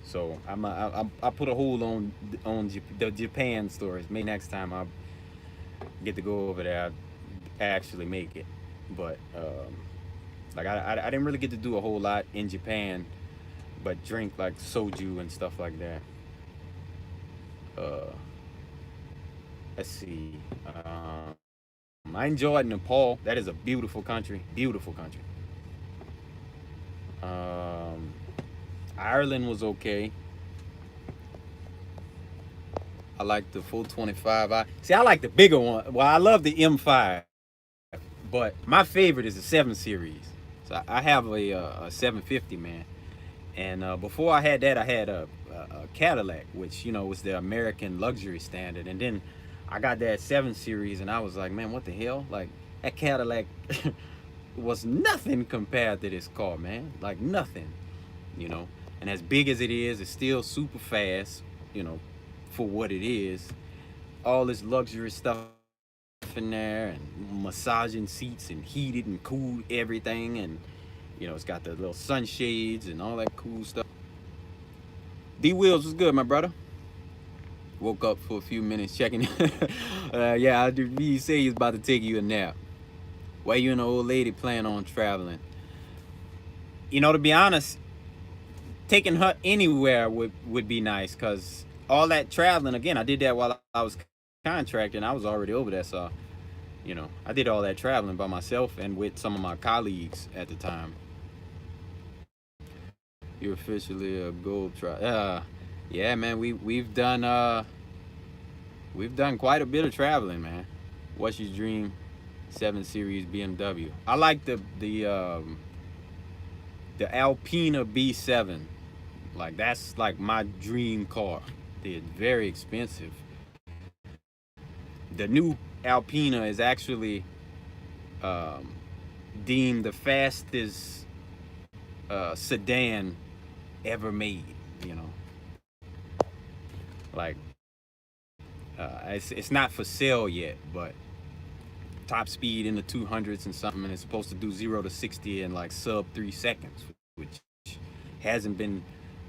so I put a hold on the Japan stories. Maybe next time I get to go over there, I actually make it. But like I didn't really get to do a whole lot in Japan, but drink like soju and stuff like that. Uh, let's see. I enjoyed Nepal. That is a beautiful country. Beautiful country. Um, Ireland was okay. I like the 425. I like the bigger one. Well, I love the M5, but my favorite is the 7 Series. So I have a 750, man. And before I had that, I had a Cadillac, which was the American luxury standard. And then I got that 7 Series, and I was like, man, what the hell? Like that Cadillac was nothing compared to this car, man. Like nothing, you know. And as big as it is, it's still super fast, you know, for what it is. All this luxury stuff in there, and massaging seats, and heated and cooled everything, and it's got the little sunshades and all that cool stuff. D Wheels was good, my brother. Woke up for a few minutes checking. Yeah, I do. You say he's about to take you a nap. Why you and the old lady plan on traveling? To be honest, taking her anywhere would be nice, because all that traveling, again, I did that while I was contracting. I was already over there, so I did all that traveling by myself and with some of my colleagues at the time. You're officially a gold yeah, man, we've done quite a bit of traveling, man. What's your dream 7 Series BMW? I like the Alpina B7. Like that's like my dream car. It's very expensive. The new Alpina is actually um, deemed the fastest sedan ever made. You know, like it's not for sale yet, but top speed in the 200s and something, and it's supposed to do 0 to 60 in like sub 3 seconds, which hasn't been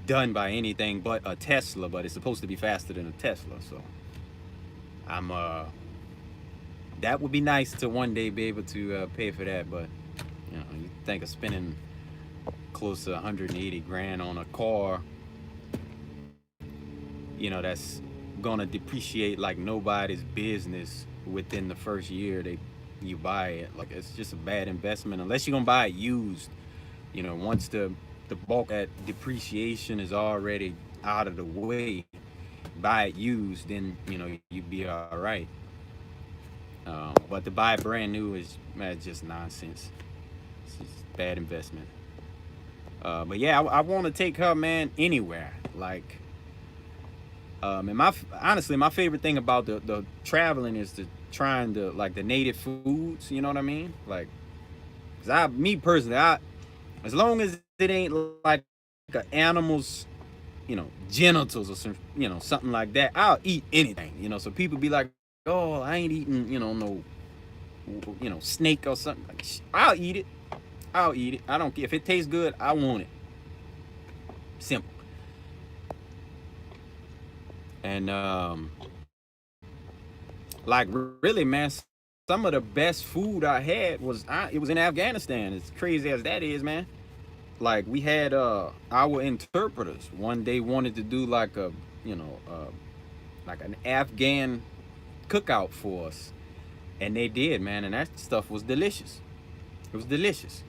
done by anything but a Tesla. But it's supposed to be faster than a Tesla, so I'm that would be nice to one day be able to pay for that. But you think of spending close to 180 grand on a car, that's gonna depreciate like nobody's business within the first year you buy it. Like it's just a bad investment unless you're gonna buy it used. Once the bulk at depreciation is already out of the way, buy it used, then you'd be all right. But to buy it brand new is just nonsense. It's just bad investment. But yeah, I want to take her, man, anywhere. Like, and honestly, my favorite thing about the traveling is the trying to like the native foods. You know what I mean? Like, cause me personally, as long as it ain't like an animal's, genitals or some, something like that, I'll eat anything. So people be like, oh, I ain't eating, no, snake or something. Like, I'll eat it. I'll eat it. I don't care if it tastes good. I want it. Simple. And like really, man, some of the best food I had it was in Afghanistan. As crazy as that is, man. Like we had our interpreters one day wanted to do like a like an Afghan cookout for us, and they did, man, and that stuff was delicious. It was delicious,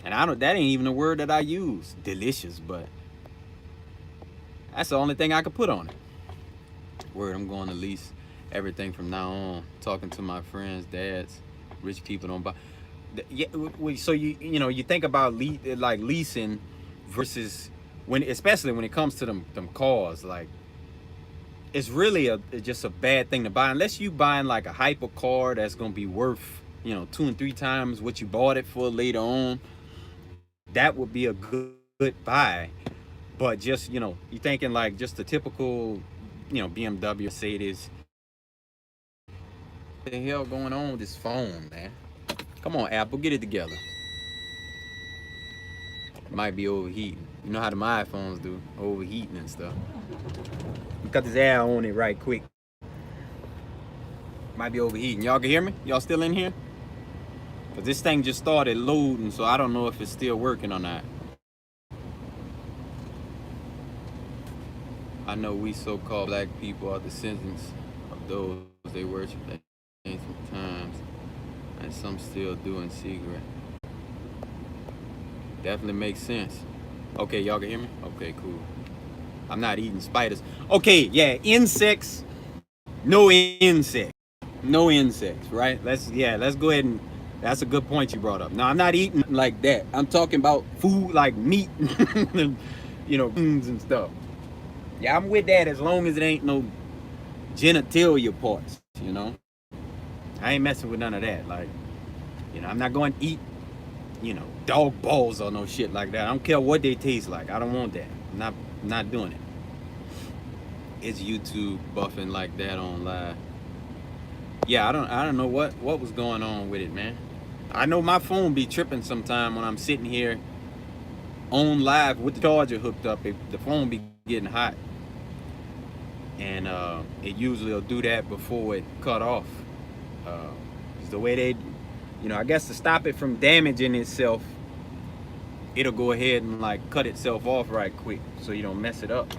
and that ain't even a word that I use, delicious, but that's the only thing I could put on it. Word, I'm going to lease everything from now on. Talking to my friends, dads, rich people don't buy. Yeah, so you think about like leasing versus especially when it comes to them cars, like it's really just a bad thing to buy unless you buying like a hyper car that's gonna be worth 2 and 3 times what you bought it for later on. That would be a good buy. But just you thinking like just a typical BMW, Mercedes. What the hell going on with this phone, man? Come on, Apple, get it together. It might be overheating. You know how the my iPhones do, overheating and stuff. Cut this air on it right quick. Might be overheating. Y'all can hear me? Y'all still in here? Cause this thing just started loading, so I don't know if it's still working or not. I know we so-called black people are descendants of those they worship at ancient times, and some still do in secret. Definitely makes sense. Okay, y'all can hear me? Okay, cool. I'm not eating spiders. Okay, yeah, insects. No insects. No insects, right? Let's go ahead and that's a good point you brought up. Now, I'm not eating like that. I'm talking about food like meat, beans and stuff. Yeah, I'm with that as long as it ain't no genitalia parts, I ain't messing with none of that. Like, I'm not going to eat, dog balls or no shit like that. I don't care what they taste like. I don't want that. I'm not doing it. It's YouTube buffing like that on live. Yeah, I don't know what was going on with it, man. I know my phone be tripping sometime when I'm sitting here on live with the charger hooked up. The phone be getting hot, and it usually will do that before it cut off. It's the way they, I guess to stop it from damaging itself, it'll go ahead and like cut itself off right quick so you don't mess it up.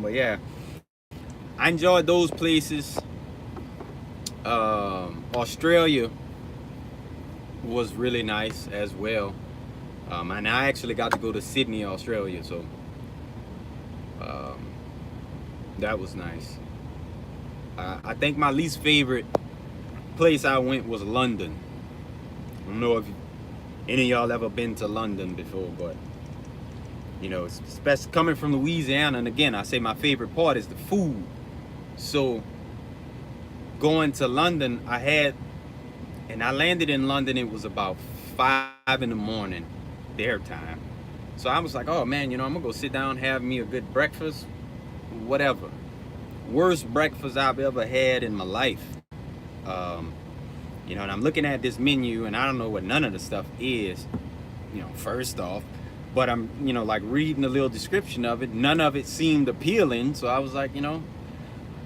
But yeah, I enjoyed those places. Australia was really nice as well, and I actually got to go to Sydney, Australia, so that was nice. I think my least favorite place I went was London. I don't know if any of y'all ever been to London before, but especially coming from Louisiana, and again, I say my favorite part is the food. So going to London, I landed in London, it was about 5 in the morning, their time. So I was like, oh man, I'm gonna go sit down, have me a good breakfast, whatever. Worst breakfast I've ever had in my life. And I'm looking at this menu and I don't know what none of the stuff is, first off. But I'm, like reading a little description of it. None of it seemed appealing. So I was like,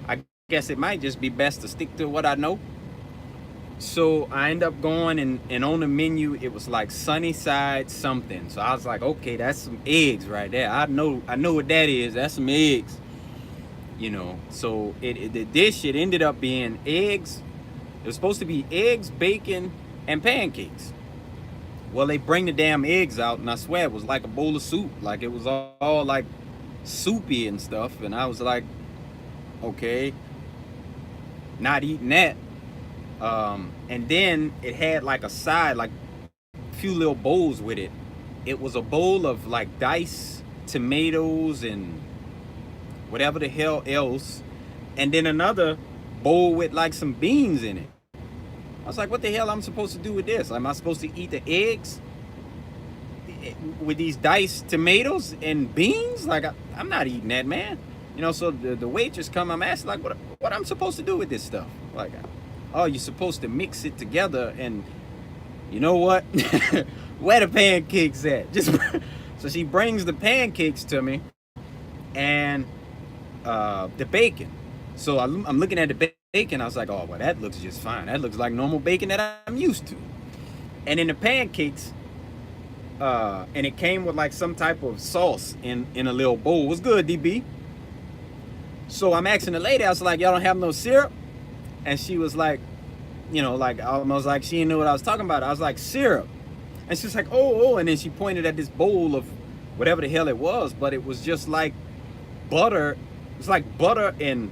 I guess it might just be best to stick to what I know. So I end up going and on the menu, it was like Sunnyside something. So I was like, okay, that's some eggs right there. I know what that is. That's some eggs. So the dish, it ended up being eggs. It was supposed to be eggs, bacon, and pancakes. Well, they bring the damn eggs out, and I swear it was like a bowl of soup. Like it was all like soupy and stuff. And I was like, okay, not eating that. And then it had like a side, like a few little bowls with it. It was a bowl of like diced tomatoes and whatever the hell else. And then another bowl with like some beans in it. I was like, what the hell am I supposed to do with this? Am I supposed to eat the eggs with these diced tomatoes and beans? Like, I'm not eating that, man. So the waitress come, I'm asking, like, what I'm supposed to do with this stuff? Like, oh, you're supposed to mix it together, and you know what? Where the pancakes at? So she brings the pancakes to me, and the bacon. So I'm looking at the bacon. I was like, oh, well, that looks just fine. That looks like normal bacon that I'm used to. And in the pancakes, and it came with like some type of sauce in a little bowl. It was good, DB. So I'm asking the lady, I was like, y'all don't have no syrup? And she was like, like almost like she didn't know what I was talking about. I was like, syrup. And she was like, oh, and then she pointed at this bowl of whatever the hell it was, but it was just like butter. It's like butter and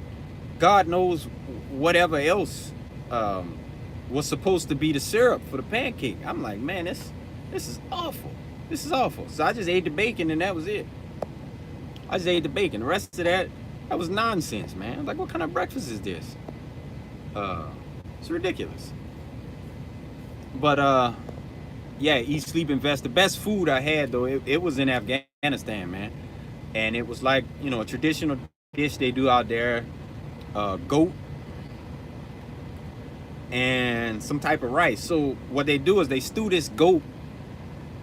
God knows whatever else was supposed to be the syrup for the pancake. I'm like, man, this is awful. This is awful. So I just ate the bacon and that was it. I just ate the bacon. The rest of that was nonsense, man. Like, what kind of breakfast is this? It's ridiculous. But yeah, eat, sleep, invest. The best food I had though, it was in Afghanistan, man. And it was like, a traditional dish they do out there, goat and some type of rice. So what they do is they stew this goat,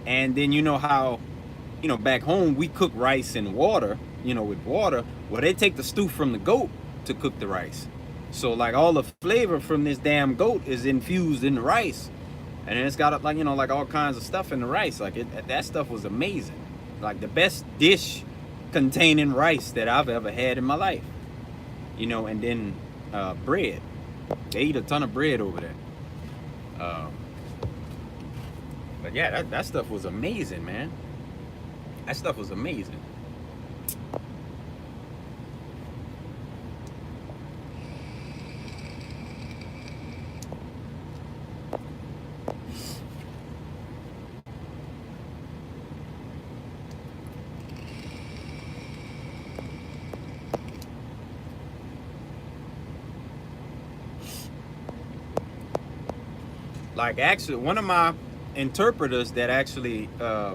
and then you know how, back home we cook rice in water, with water. Well, they take the stew from the goat to cook the rice. So like all the flavor from this damn goat is infused in the rice, and then it's got like like all kinds of stuff in the rice. Like that stuff was amazing. Like the best dish containing rice that I've ever had in my life. And then bread. They eat a ton of bread over there. But yeah, that stuff was amazing, man. That stuff was amazing. Like actually, one of my interpreters that actually, I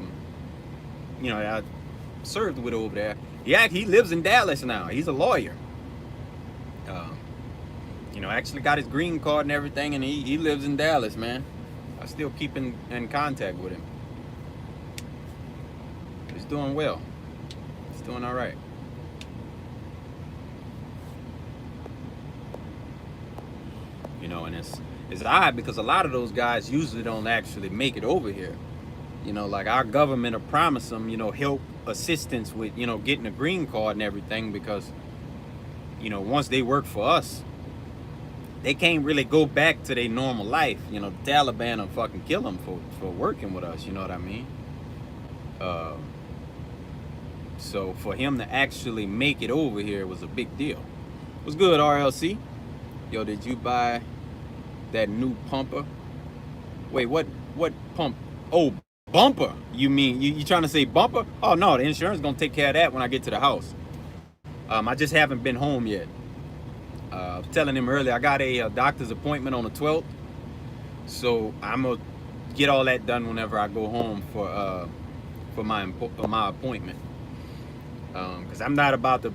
served with over there. He lives in Dallas now. He's a lawyer. Um, actually got his green card and everything, and he lives in Dallas, man. I still keep in contact with him. He's doing well. He's doing all right. And it's odd because a lot of those guys usually don't actually make it over here. Like our government will promise them, help, assistance with, getting a green card and everything because, once they work for us, they can't really go back to their normal life. The Taliban will fucking kill them for working with us, you know what I mean? So for him to actually make it over here was a big deal. What's good, RLC? Yo, did you buy that new pumper? Wait, what pump? Oh, bumper. You mean you trying to say bumper? Oh no, the insurance gonna take care of that when I get to the house. I just haven't been home yet. I was telling him earlier I got a doctor's appointment on the 12th, so I'm gonna get all that done whenever I go home for my appointment. Because I'm not about to,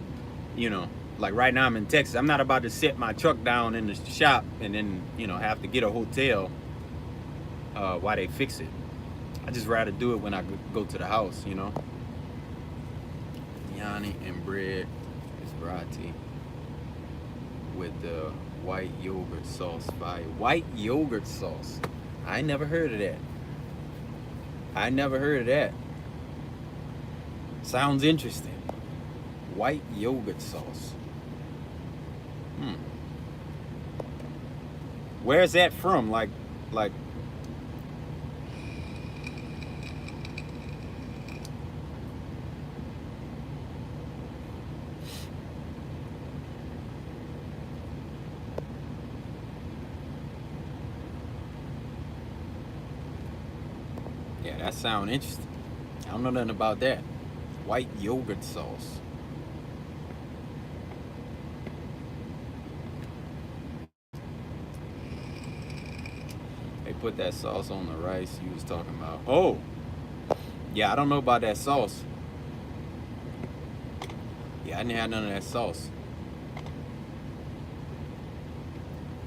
like right now I'm in Texas. I'm not about to sit my truck down in the shop and then have to get a hotel while they fix it. I just rather do it when I go to the house, Yanni and bread is roti with the white yogurt sauce. Fire. White yogurt sauce. I never heard of that. Sounds interesting. White yogurt sauce. Where's that from? Like yeah, that sounds interesting. I don't know nothing about that. White yogurt sauce. They put that sauce on the rice you was talking about. Oh, yeah, I don't know about that sauce. Yeah, I didn't have none of that sauce.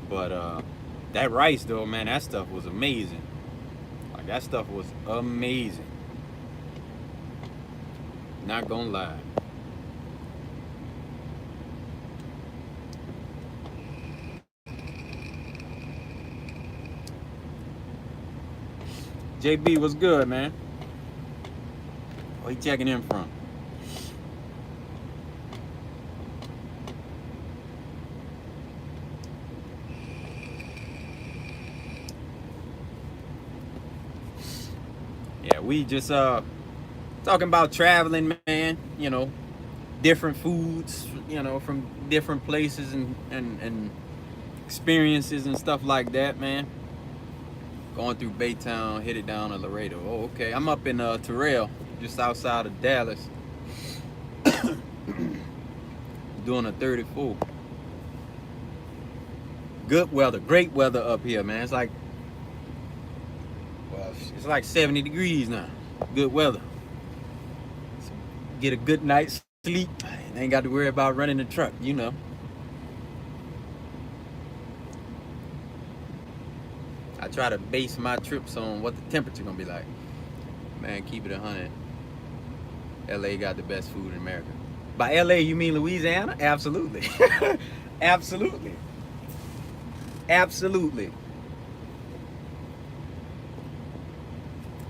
But that rice though, man, that stuff was amazing. Like that stuff was amazing. Not gonna lie. JB, what's good, man? Where you checking in from? Yeah, we just talking about traveling, man. You know, different foods, you know, from different places and experiences and stuff like that, man. Going through Baytown, headed down to Laredo. Oh, okay. I'm up in Terrell, just outside of Dallas, doing a 34. Good weather, great weather up here, man. It's like 70 degrees now. Good weather. So get a good night's sleep. Ain't got to worry about running the truck, you know. I try to base my trips on what the temperature gonna be like. Man, keep it 100. LA got the best food in America. By LA, you mean Louisiana? Absolutely. Absolutely. Absolutely.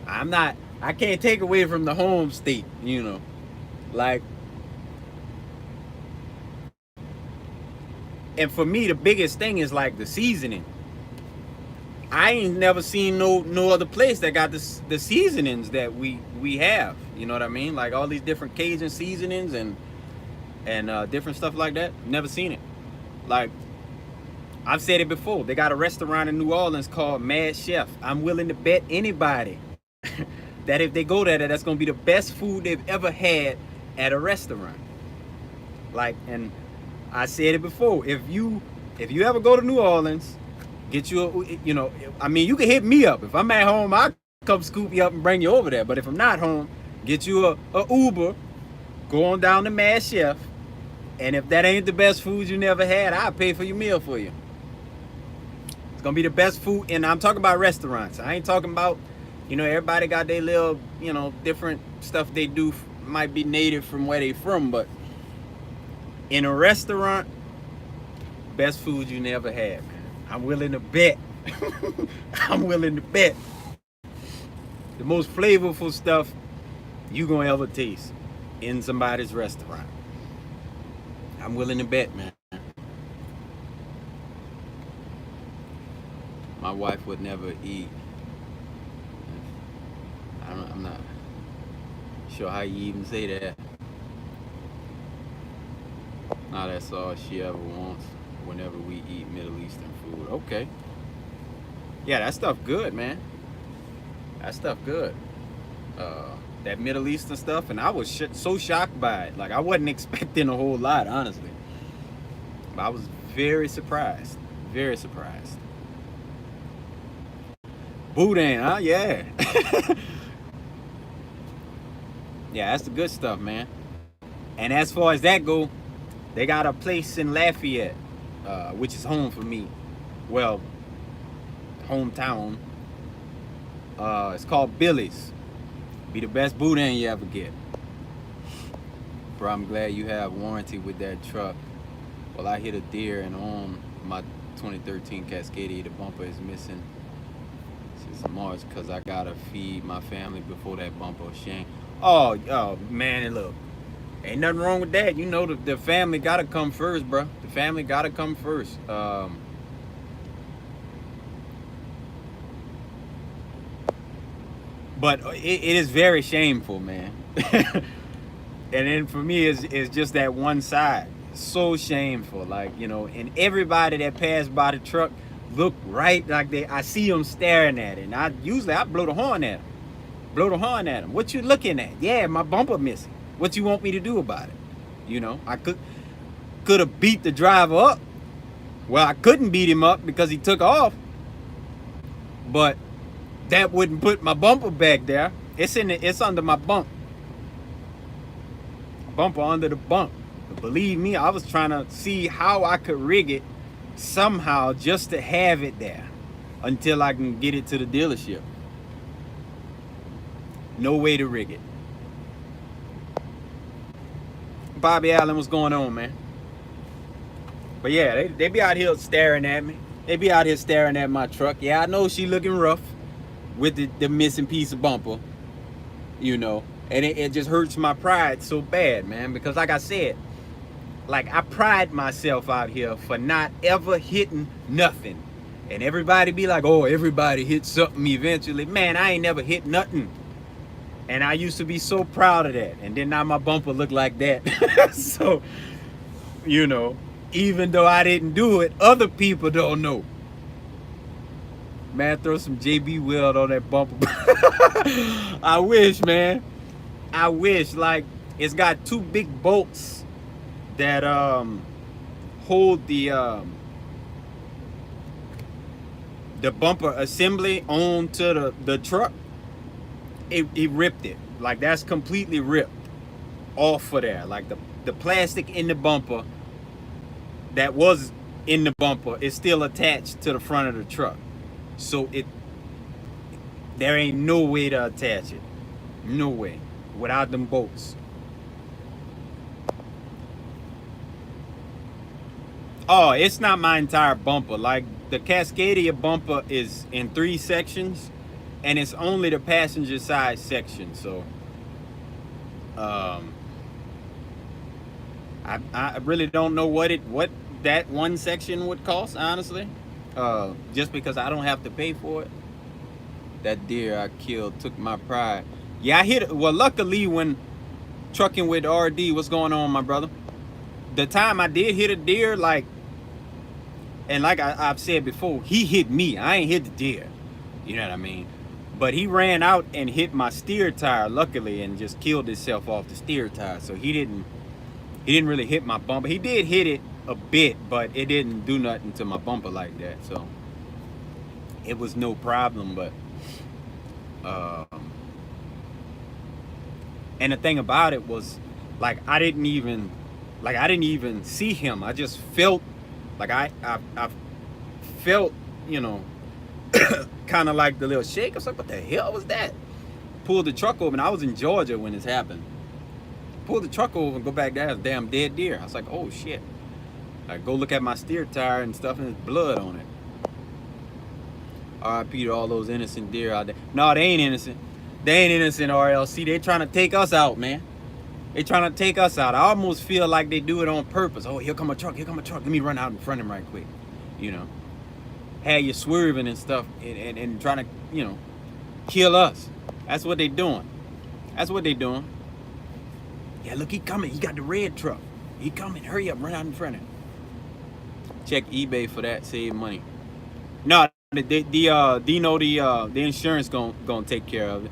I can't take away from the home state, you know. Like, and for me, the biggest thing is like the seasoning. I ain't never seen no other place that got the seasonings that we have. You know what I mean? Like all these different Cajun seasonings and different stuff like that. Never seen it. Like, I've said it before. They got a restaurant in New Orleans called Mad Chef. I'm willing to bet anybody that if they go there, that's gonna be the best food they've ever had at a restaurant. Like, and I said it before. If you ever go to New Orleans, get you a, you know, I mean, you can hit me up. If I'm at home, I'll come scoop you up and bring you over there. But if I'm not home, get you a Uber, go on down to Mad Chef, and if that ain't the best food you never had, I'll pay for your meal for you. It's gonna be the best food, and I'm talking about restaurants. I ain't talking about, you know, everybody got their little, you know, different stuff they do, might be native from where they from, but in a restaurant, best food you never had, man. I'm willing to bet. I'm willing to bet. The most flavorful stuff you gonna ever taste in somebody's restaurant. I'm willing to bet, man. My wife would never eat. I'm not sure how you even say that. Now that's all she ever wants whenever we eat Middle Eastern food. Okay. Yeah, that stuff good, man. That stuff good. That Middle Eastern stuff, and I was so shocked by it. Like, I wasn't expecting a whole lot, honestly. But I was very surprised. Very surprised. Boudin, huh? Yeah. Yeah, that's the good stuff, man. And as far as that go, they got a place in Lafayette, which is home for me. Well, hometown. It's called Billy's. Be the best boudin you ever get. Bro, I'm glad you have warranty with that truck. Well, I hit a deer and on my 2013 Cascadia, the bumper is missing since March because I gotta feed my family before that bumper. Shame. Oh man, and look, ain't nothing wrong with that. You know, the family gotta come first, bro. The family gotta come first. But it is very shameful, man. And then for me, it's just that one side. So shameful, like, you know, and everybody that passed by the truck look right like I see them staring at it. And I blow the horn at them. Blow the horn at them. What you looking at? Yeah, my bumper missing. What you want me to do about it? You know, I could have beat the driver up. Well, I couldn't beat him up because he took off. But that wouldn't put my bumper back there. It's under my bump. Bumper under the bump. But believe me, I was trying to see how I could rig it somehow just to have it there until I can get it to the dealership. No way to rig it. Bobby Allen, what's going on, man? But yeah, they be out here staring at me. They be out here staring at my truck. Yeah, I know she looking rough. with the missing piece of bumper, you know. And it just hurts my pride so bad, man, because like I said, like I pride myself out here for not ever hitting nothing. And everybody be like, oh, everybody hits something eventually. Man, I ain't never hit nothing. And I used to be so proud of that. And then now my bumper look like that. So, you know, even though I didn't do it, other people don't know. Man, throw some JB Weld on that bumper. I wish, man. I wish. Like, it's got two big bolts that hold the bumper assembly onto the truck. It ripped it. Like, that's completely ripped off of there. Like the plastic in the bumper that was in the bumper is still attached to the front of the truck. So there ain't no way to attach it. No way. Without them bolts. Oh, it's not my entire bumper. Like, the Cascadia bumper is in 3 sections, and it's only the passenger side section. So I really don't know what that one section would cost, honestly. Just because I don't have to pay for it. That deer I killed took my pride. Yeah, I hit it. Well, luckily, when trucking with RD, what's going on, my brother? The time I did hit a deer, like, and like I've said before, he hit me. I ain't hit the deer. You know what I mean? But he ran out and hit my steer tire, luckily, and just killed himself off the steer tire. So he didn't really hit my bumper. He did hit it a bit, but it didn't do nothing to my bumper like that. So it was no problem. But and the thing about it was, like, I didn't even see him. I just felt like I felt, you know, kind of like the little shake. I was like, what the hell was that? Pulled the truck over, and I was in Georgia when this happened. Pulled the truck over and go back there, damn dead deer. I was like, oh shit. I go look at my steer tire and stuff, and there's blood on it. RIP to all those innocent deer out there. No, they ain't innocent. They ain't innocent, RLC. They trying to take us out, man. They trying to take us out. I almost feel like they do it on purpose. Oh, here come a truck. Here come a truck. Let me run out in front of him right quick. You know, had you swerving and stuff, and trying to, you know, kill us. That's what they doing. That's what they doing. Yeah, look, he coming. He got the red truck. He coming. Hurry up, run out in front of him. Check eBay for that. Save money. No, the insurance gonna take care of it.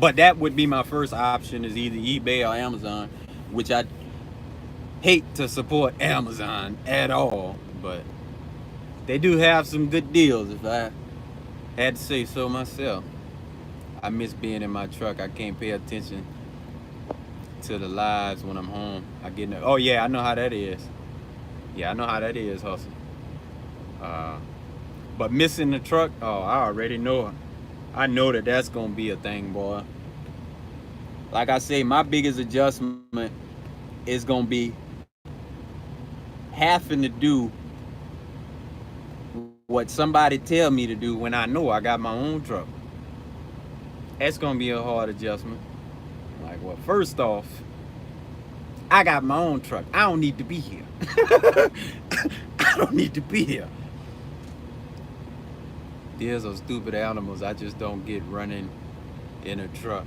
But that would be my first option, is either eBay or Amazon, which I hate to support Amazon at all, but they do have some good deals, if I had to say so myself. I miss being in my truck. I can't pay attention to the lives when I'm home. I get oh yeah, I know how that is. Yeah, I know how that is, hustle. But missing the truck, oh, I already know. I know that's gonna be a thing, boy. Like I say, my biggest adjustment is gonna be having to do what somebody tell me to do when I know I got my own truck. That's gonna be a hard adjustment. Like, well, first off, I got my own truck. I don't need to be here. I don't need to be here. There's those stupid animals I just don't get running in a truck.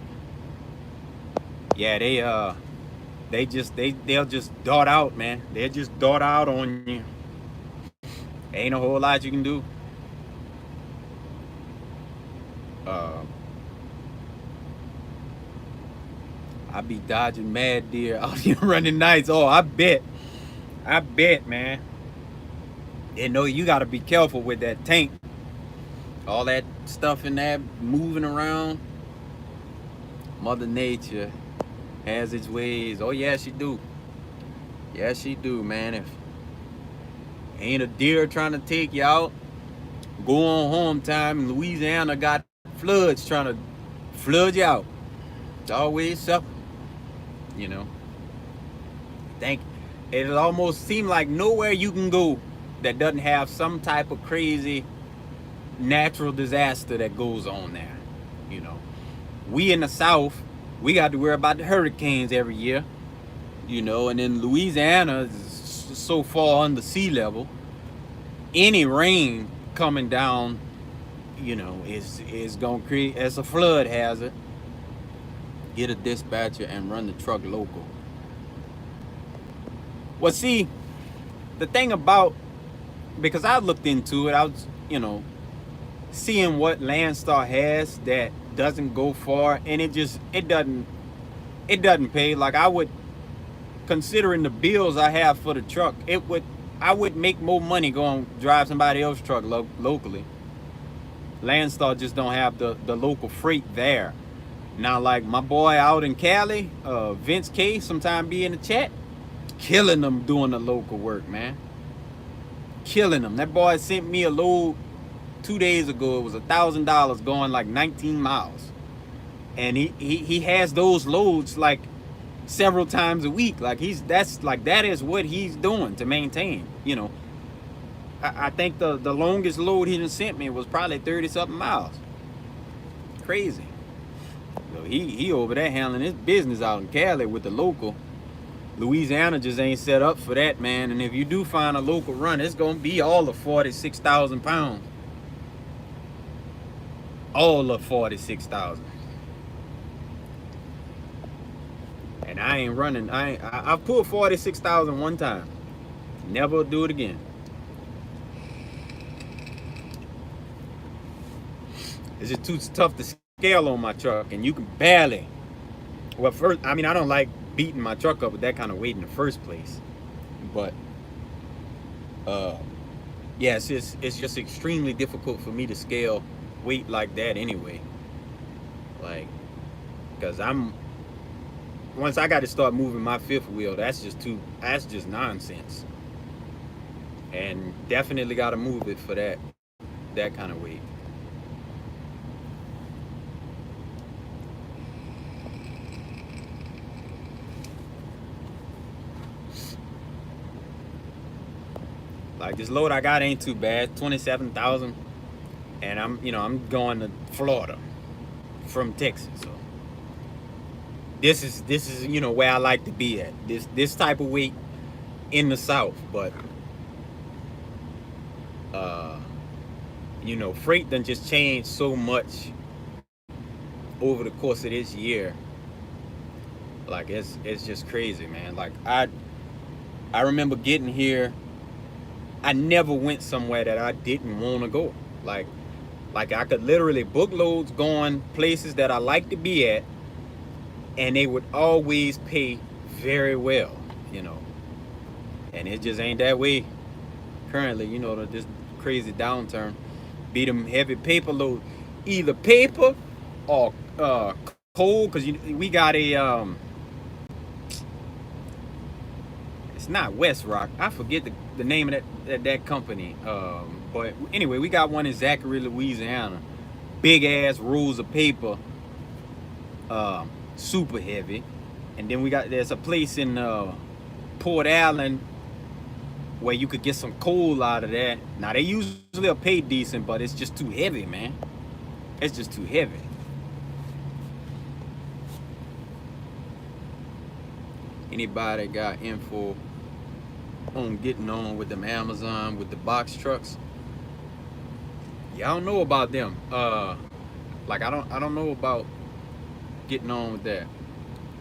Yeah, they'll just dart out, man. They'll just dart out on you. Ain't a whole lot you can do. I be dodging mad deer out here running nights. Oh, I bet, man. And no, you gotta be careful with that tank. All that stuff in there moving around. Mother Nature has its ways. Oh yeah, she do. Yeah, she do, man. If ain't a deer trying to take you out, go on home time. In Louisiana got floods trying to flood you out. It's always something, you know. It'll almost seem like nowhere you can go that doesn't have some type of crazy natural disaster that goes on there. You know, we in the South, we got to worry about the hurricanes every year. You know, and then Louisiana is so far under sea level. Any rain coming down, you know, is gonna create as a flood hazard. Get a dispatcher and run the truck local. Well, see, the thing about, because I looked into it, I was, you know, seeing what Landstar has that doesn't go far, and it doesn't pay. Like, I would, considering the bills I have for the truck, I would make more money going drive somebody else's truck locally. Landstar just don't have the local freight there. Now, like my boy out in Cali, Vince K, sometime be in the chat, killing them doing the local work, man. Killing them. That boy sent me a load 2 days ago. It was $1,000 going like 19 miles, and he has those loads like several times a week. Like that is what he's doing to maintain. You know, I think the longest load he done sent me was probably 30 something miles. Crazy. So he over there handling his business out in Cali with the local. Louisiana just ain't set up for that, man. And if you do find a local run, it's gonna be all of 46,000 pounds. All of 46,000. And I ain't running. I've pulled 46,000 one time. Never do it again. It's just too tough to scale on my truck, and you can barely. Well, first, I mean, I don't like beating my truck up with that kind of weight in the first place, but yeah, it's just extremely difficult for me to scale weight like that anyway. Like, because once I got to start moving my fifth wheel, that's just nonsense, and definitely got to move it for that kind of weight. Like, this load I got ain't too bad, 27,000, and I'm going to Florida from Texas. So this is where I like to be at. This type of weight in the South, but freight done just changed so much over the course of this year. Like, it's just crazy, man. Like, I remember getting here. I never went somewhere that I didn't want to go. Like I could literally book loads going places that I like to be at, and they would always pay very well, And it just ain't that way currently, this crazy downturn. Be them heavy paper loads, either paper or coal, because we got a it's not West Rock. I forget the name of that company. But anyway, we got one in Zachary, Louisiana. Big ass rolls of paper, super heavy. And then there's a place in Port Allen where you could get some coal out of that. Now, they usually are paid decent, but it's just too heavy, man. It's just too heavy. Anybody got info on getting on with them Amazon with the box trucks? Y'all know about them. Like, I don't know about getting on with that.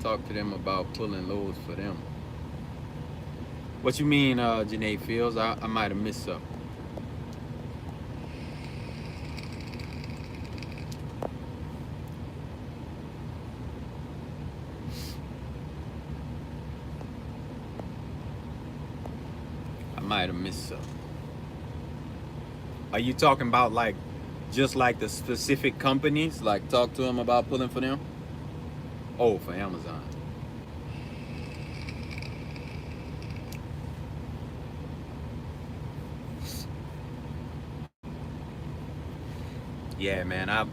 Talk to them about pulling loads for them. What you mean, Janae Fields? I might have missed something. Might have missed some. Are you talking about just like the specific companies? Like, talk to them about pulling for them? Oh, for Amazon. Yeah, man.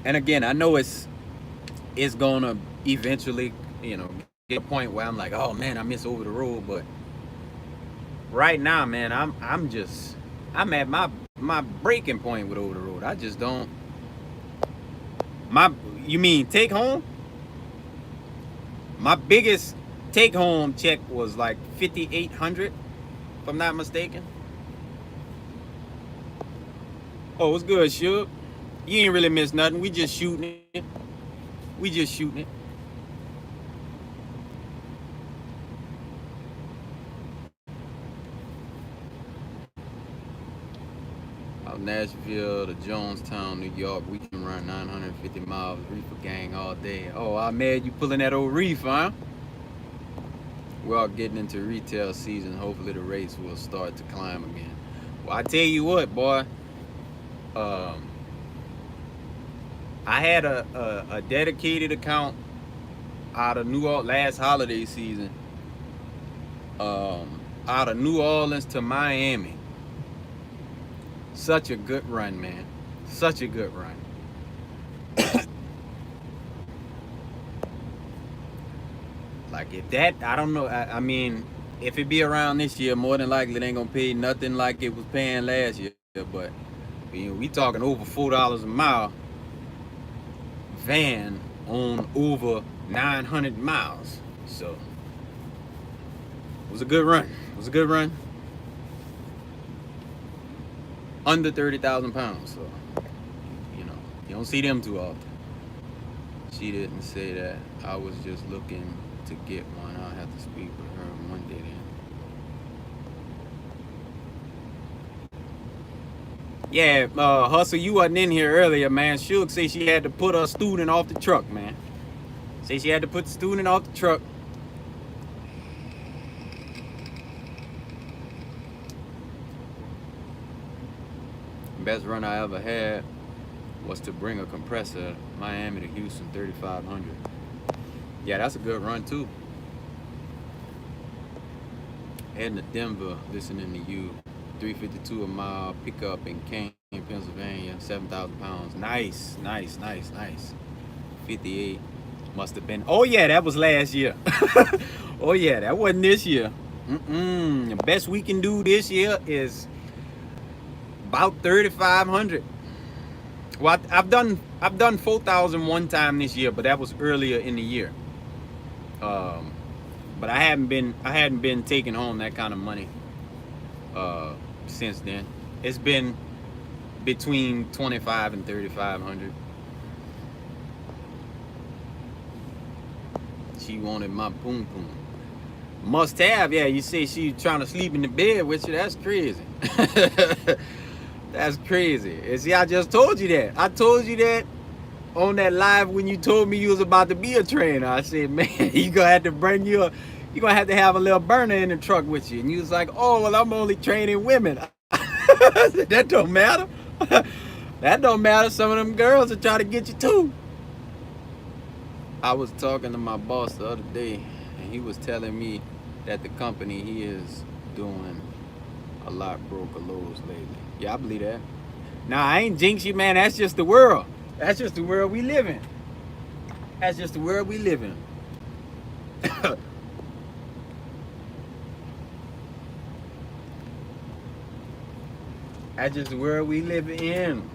And again, I know it's gonna eventually, get a point where I'm like, oh man, I miss over the road, but right now, man, I'm at my breaking point with over the road. I just don't my you mean take home? My biggest take home check was like 5,800, if I'm not mistaken. Oh, it's good, Suge. You ain't really missed nothing. We just shooting it. We just shooting it. Out Nashville to Jonestown, New York, we can run 950 miles, reefer gang all day. Oh, Ahmed, you pulling that old reef, huh? We're all getting into retail season. Hopefully the rates will start to climb again. Well, I tell you what, boy. Um, I had a dedicated account out of New Orleans last holiday season. Out of New Orleans to Miami. Such a good run, man. Such a good run. Like if that, I don't know. I mean, if it be around this year, more than likely it ain't gonna pay nothing like it was paying last year. But we talking over $4 a mile. Van on over 900 miles. So it was a good run. It was a good run. Under 30,000 pounds. So you don't see them too often. She didn't say that. I was just looking to get one. I'll have to speak with her Monday then. Yeah, Hustle, you wasn't in here earlier, man. Suge say she had to put her student off the truck, man. Say she had to put the student off the truck. Best run I ever had was to bring a compressor Miami to Houston, 3,500. Yeah, that's a good run too. Heading to Denver, listening to you. 352 a mile, pickup in Kane, Pennsylvania, 7,000 pounds. Nice, nice, nice, nice. 58 must have been. Oh yeah, that was last year. Oh yeah, that wasn't this year. The best we can do this year is about 3,500. Well, I've done 4,000 one time this year, but that was earlier in the year. But I hadn't been taking home that kind of money since then. It's been between 25 and 3,500. She wanted my boom boom. Must have, yeah. You say she trying to sleep in the bed with you. That's crazy. That's crazy. And see, I just told you that. I told you that on that live when you told me you was about to be a trainer. I said, man, you gonna have to you gonna have to have a little burner in the truck with you. And you was like, oh, well, I'm only training women. That don't matter. That don't matter. Some of them girls will try to get you too. I was talking to my boss the other day, and he was telling me that the company he is doing a lot broker lows lately. Yeah, I believe that. Nah, I ain't jinx you, man. That's just the world. That's just the world we live in. That's just the world we live in. That's just the world we live in.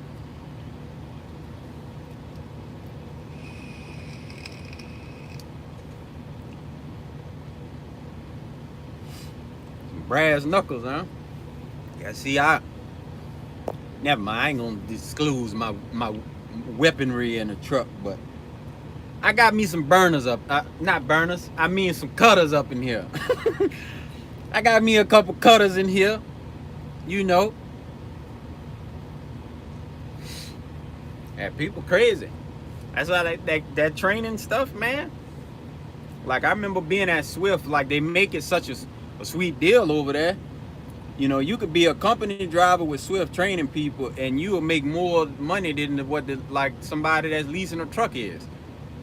Some brass knuckles, huh? Yeah, see, never mind. I ain't gonna disclose my weaponry in the truck, but I got me some burners up. Not burners. I mean some cutters up in here. I got me a couple cutters in here. You know. Yeah, people crazy. That's why that training stuff, man. Like I remember being at Swift. Like they make it such a sweet deal over there. You know, you could be a company driver with Swift training people, and you will make more money than what like somebody that's leasing a truck is.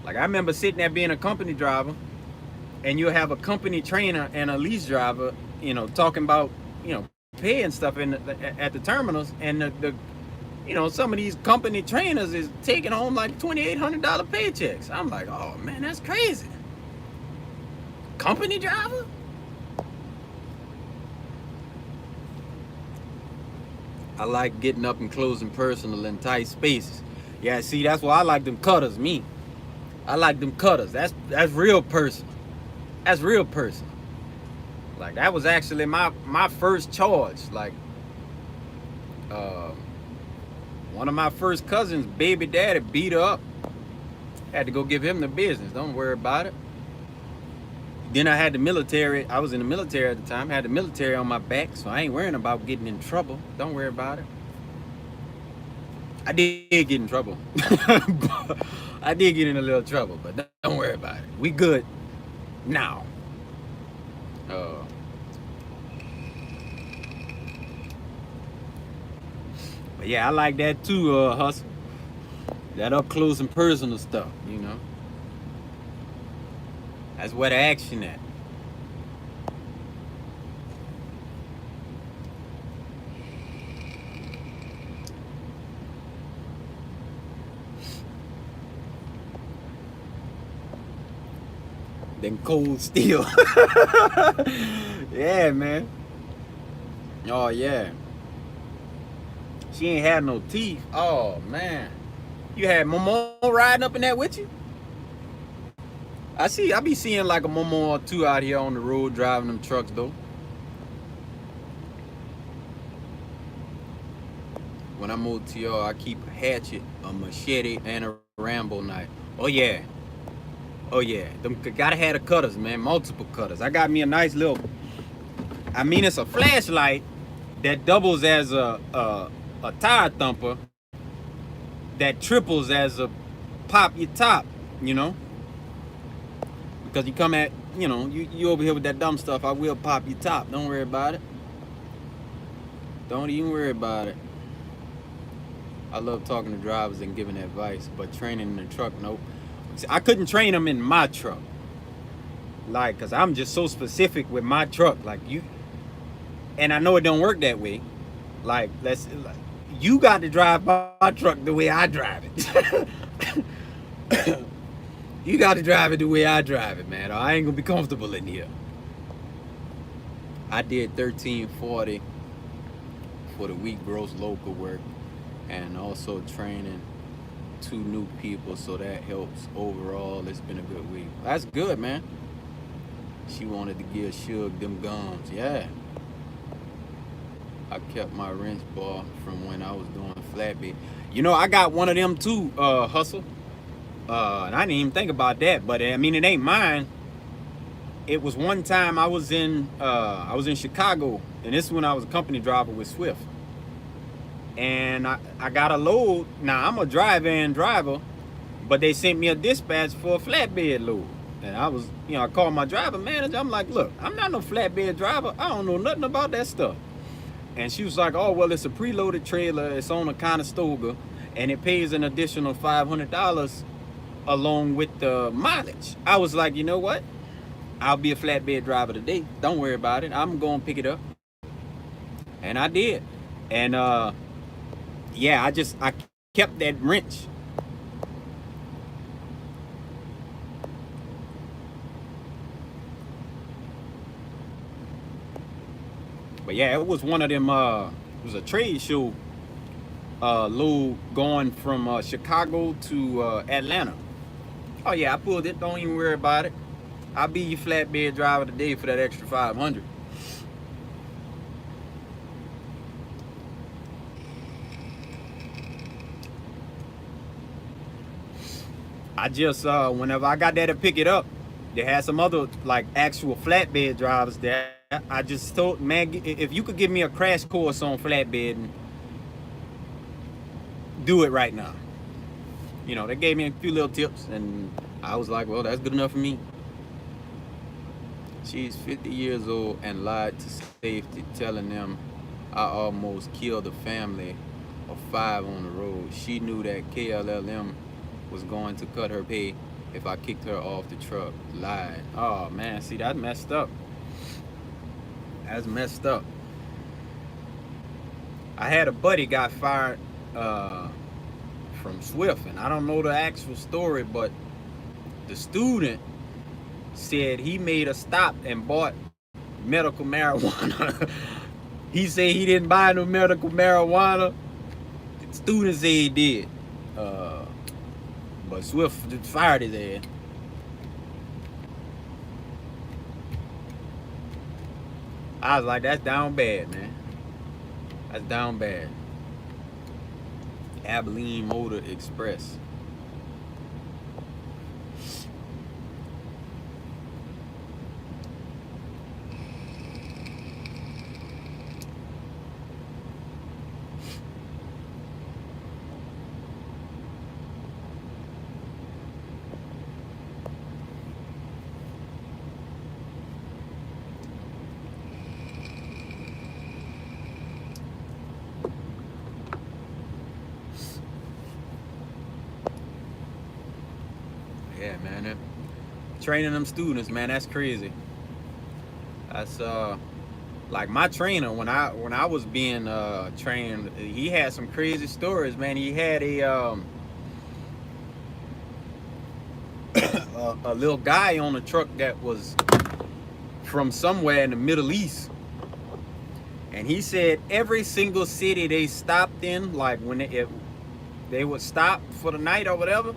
Like I remember sitting there being a company driver, and you'll have a company trainer and a lease driver, you know, talking about, you know, pay and stuff at the terminals, and the you know, some of these company trainers is taking home like $2,800 paychecks. I'm like, oh man, that's crazy. Company driver? I like getting up and close and personal in tight spaces. Yeah, see, that's why I like them cutters. Me, I like them cutters. That's real personal. That's real personal. Like that was actually my first charge. Like uh, one of my first cousins, baby daddy, beat her up. Had to go give him the business. Don't worry about it. Then I had the military. I was in the military at the time. I had the military on my back, so I ain't worrying about getting in trouble. Don't worry about it. I did get in trouble. I did get in a little trouble, but don't worry about it. We good now. Uh, but yeah, I like that too, Hustle. That up close and personal stuff, you know. That's where the action at. Then cold steel. Yeah, man. Oh yeah. She ain't had no teeth. Oh man. You had Momo riding up in that with you? I be seeing like a Momo or two out here on the road driving them trucks though. When I'm OTR, I keep a hatchet, a machete, and a Rambo knife. Oh yeah. Oh yeah. Them gotta have the cutters, man. Multiple cutters. I got me a nice little, I mean it's a flashlight that doubles as a tire thumper that triples as a pop your top, you know? Because you come at, you know, you over here with that dumb stuff, I will pop your top. Don't worry about it. Don't even worry about it. I love talking to drivers and giving advice, but training in the truck, nope. See, I couldn't train them in my truck. Like, because I'm just so specific with my truck. Like, you, and I know it don't work that way. Like, you got to drive my truck the way I drive it. You got to drive it the way I drive it, man, or I ain't gonna be comfortable in here. I did 1340 for the week gross local work, and also training 2 new people, so that helps overall. It's been a good week. That's good, man. She wanted to give Suge them gums. Yeah. I kept my wrench bar from when I was doing flatbed. You know, I got one of them too, Hustle. And I didn't even think about that, but I mean, it ain't mine. It was one time I was in Chicago, and this is when I was a company driver with Swift. And I got a load. Now I'm a drive-in driver, but they sent me a dispatch for a flatbed load. And I was, you know, I called my driver manager. I'm like, look, I'm not no flatbed driver. I don't know nothing about that stuff. And she was like, oh, well, it's a preloaded trailer. It's on a Conestoga, and it pays an additional $500 along with the mileage. I was like, you know what? I'll be a flatbed driver today. Don't worry about it. I'm going to pick it up. And I did. And yeah, I kept that wrench. But yeah, it was one of them, it was a trade show load going from Chicago to Atlanta. Oh yeah, I pulled it. Don't even worry about it. I'll be your flatbed driver today for that extra 500. I just whenever I got there to pick it up, they had some other like actual flatbed drivers there. I just told, man, if you could give me a crash course on flatbed, do it right now. You know, they gave me a few little tips, and I was like, well, that's good enough for me. She's 50 years old and lied to safety, telling them I almost killed a family of 5 on the road. She knew that KLLM was going to cut her pay if I kicked her off the truck. Lied. Oh man, see, that's messed up. That's messed up. I had a buddy got fired from Swift, and I don't know the actual story, but the student said he made a stop and bought medical marijuana He said he didn't buy no medical marijuana. Students say he did. Uh, but Swift just fired his ass. I was like, that's down bad, man. That's down bad. Abilene Motor Express. Yeah, man. Training them students, man, that's crazy. That's like my trainer when I was being trained, he had some crazy stories, man. He had a little guy on the truck that was from somewhere in the Middle East. And he said every single city they stopped in, like when they would stop for the night or whatever,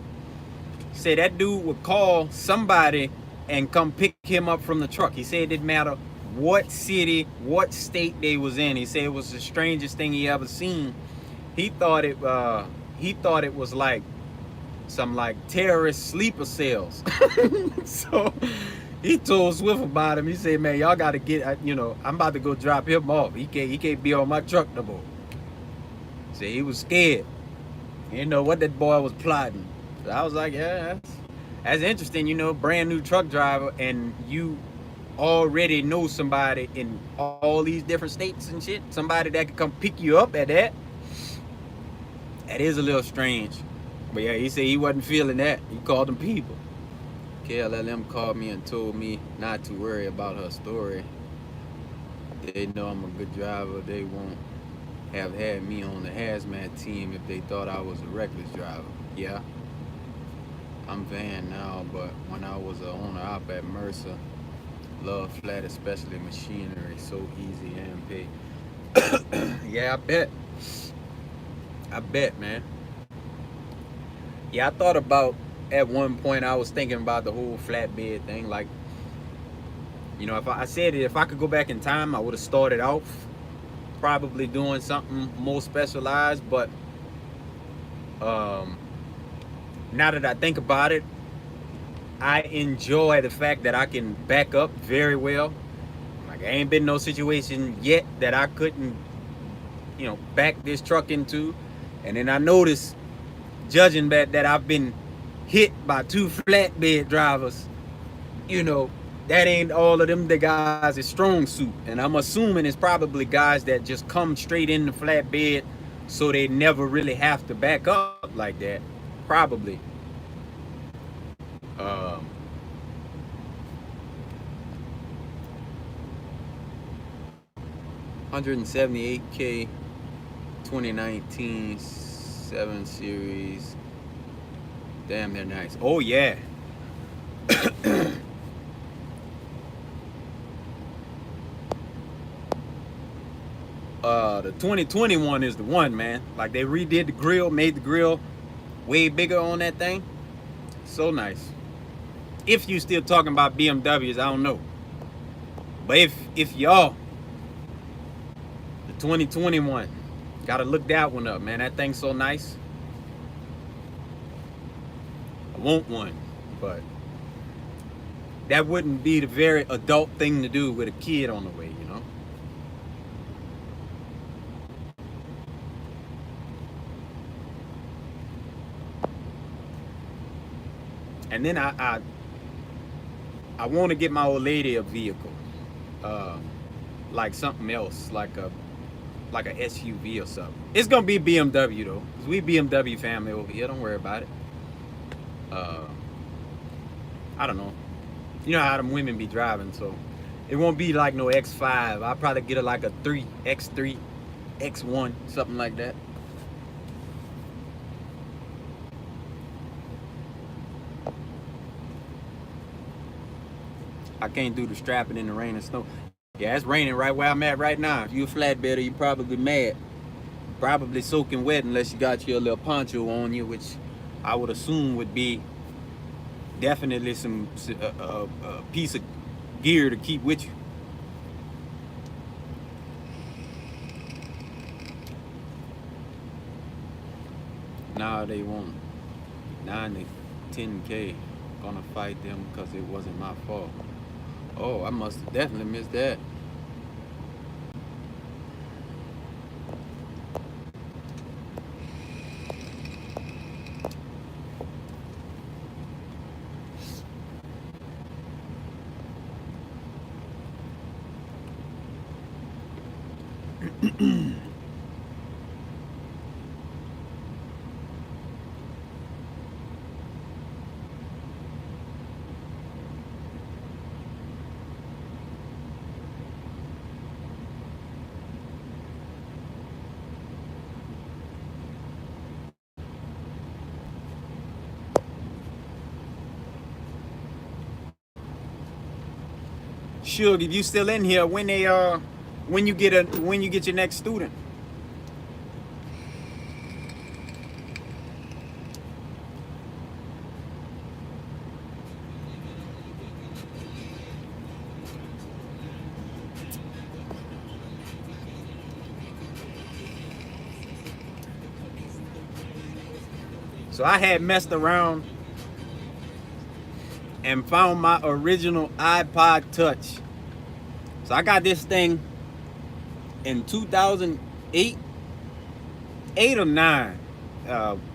said that dude would call somebody and come pick him up from the truck. He said it didn't matter what city, what state they was in. He said it was the strangest thing he ever seen. He thought it was like some like terrorist sleeper cells. So he told Swift about him. He said, man, y'all got to get, I'm about to go drop him off. He can't be on my truck no more. So he was scared. He didn't know what that boy was plotting. So I was like, yeah, that's interesting, brand new truck driver, and you already know somebody in all these different states and shit. Somebody that could come pick you up at that. That is a little strange. But yeah, he said he wasn't feeling that. He called them people. KLLM called me and told me not to worry about her story. They know I'm a good driver. They won't have had me on the hazmat team if they thought I was a reckless driver. Yeah, I'm van now, but when I was an owner-op at Mercer, love flat, especially machinery, so easy and pay. Yeah, I bet, man. Yeah, I thought about, at one point, I was thinking about the whole flatbed thing. Like, if I said it, if I could go back in time, I would have started off probably doing something more specialized. But now that I think about it, I enjoy the fact that I can back up very well. Like, I ain't been in no situation yet that I couldn't, back this truck into. And then I noticed, judging that I've been hit by 2 flatbed drivers, that ain't all of them the guys is strong suit. And I'm assuming it's probably guys that just come straight in the flatbed, so they never really have to back up like that. Probably. 178K 2019 7 Series. Damn, they're nice. Oh yeah. The 2021 is the one, man. Like, they redid the grill, made the grill way bigger on that thing. So nice. If you still talking about BMWs, I don't know. But if y'all, the 2021, gotta look that one up, man. That thing's so nice. I want one, but that wouldn't be the very adult thing to do with a kid on the way, And then I want to get my old lady a vehicle, like something else, like a SUV or something. It's gonna be BMW though, cause we BMW family over here. Don't worry about it. I don't know. You know how them women be driving, so it won't be like no X5. I'll probably get her like a X3, X1, something like that. I can't do the strapping in the rain and snow. Yeah, it's raining right where I'm at right now. If you a flatbedder, you probably mad. Probably soaking wet unless you got your little poncho on you, which I would assume would be definitely some piece of gear to keep with you. Now they want 9 to 10K. Gonna fight them because it wasn't my fault. Oh, I must have definitely missed that. Suge, if you still in here, when you get your next student. So I had messed around and found my original iPod Touch. So I got this thing in 2008, 8 or 9.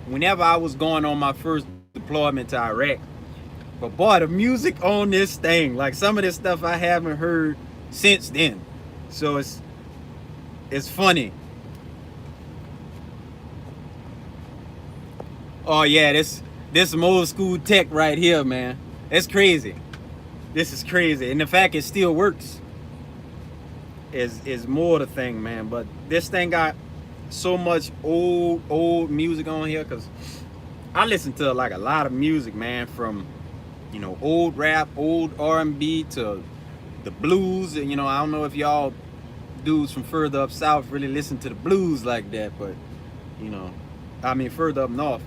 Whenever I was going on my first deployment to Iraq. But boy, the music on this thing, like some of this stuff I haven't heard since then. So it's funny. Oh yeah, this some old school tech right here, man. It's crazy. This is crazy. And the fact it still works is more the thing, man. But this thing got so much old music on here, because I listen to like a lot of music, man, from old rap, old R&B to the blues. And I don't know if y'all dudes from further up south really listen to the blues like that, but I mean further up north.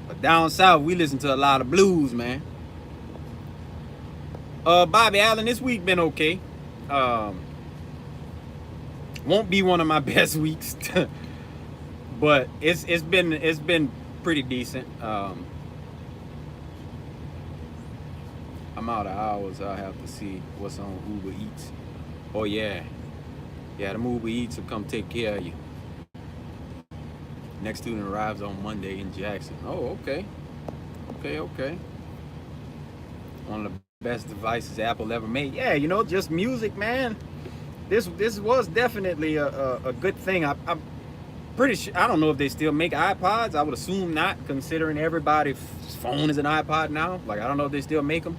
But down south we listen to a lot of blues, man. Bobby Allen, this week been okay. Won't be one of my best weeks, but it's been pretty decent. I'm out of hours. I'll have to see what's on Uber Eats. Oh yeah, the Uber Eats will come take care of you. Next student arrives on Monday in Jackson. Oh, okay. One of the best devices Apple ever made. Yeah, just music, man. This was definitely a good thing. I'm pretty sure. I don't know if they still make iPods. I would assume not, considering everybody's phone is an iPod now. Like, I don't know if they still make them.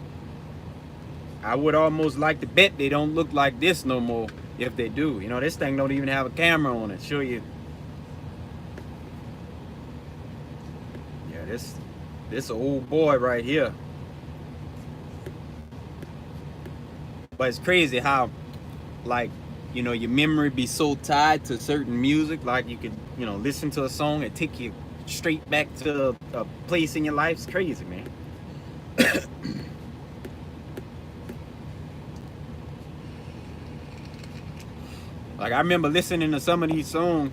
I would almost like to bet they don't look like this no more if they do. This thing don't even have a camera on it. Show you. Yeah, this old boy right here. But it's crazy how, like, your memory be so tied to certain music. Like, you could, listen to a song and take you straight back to a place in your life. It's crazy, man. Like, I remember listening to some of these songs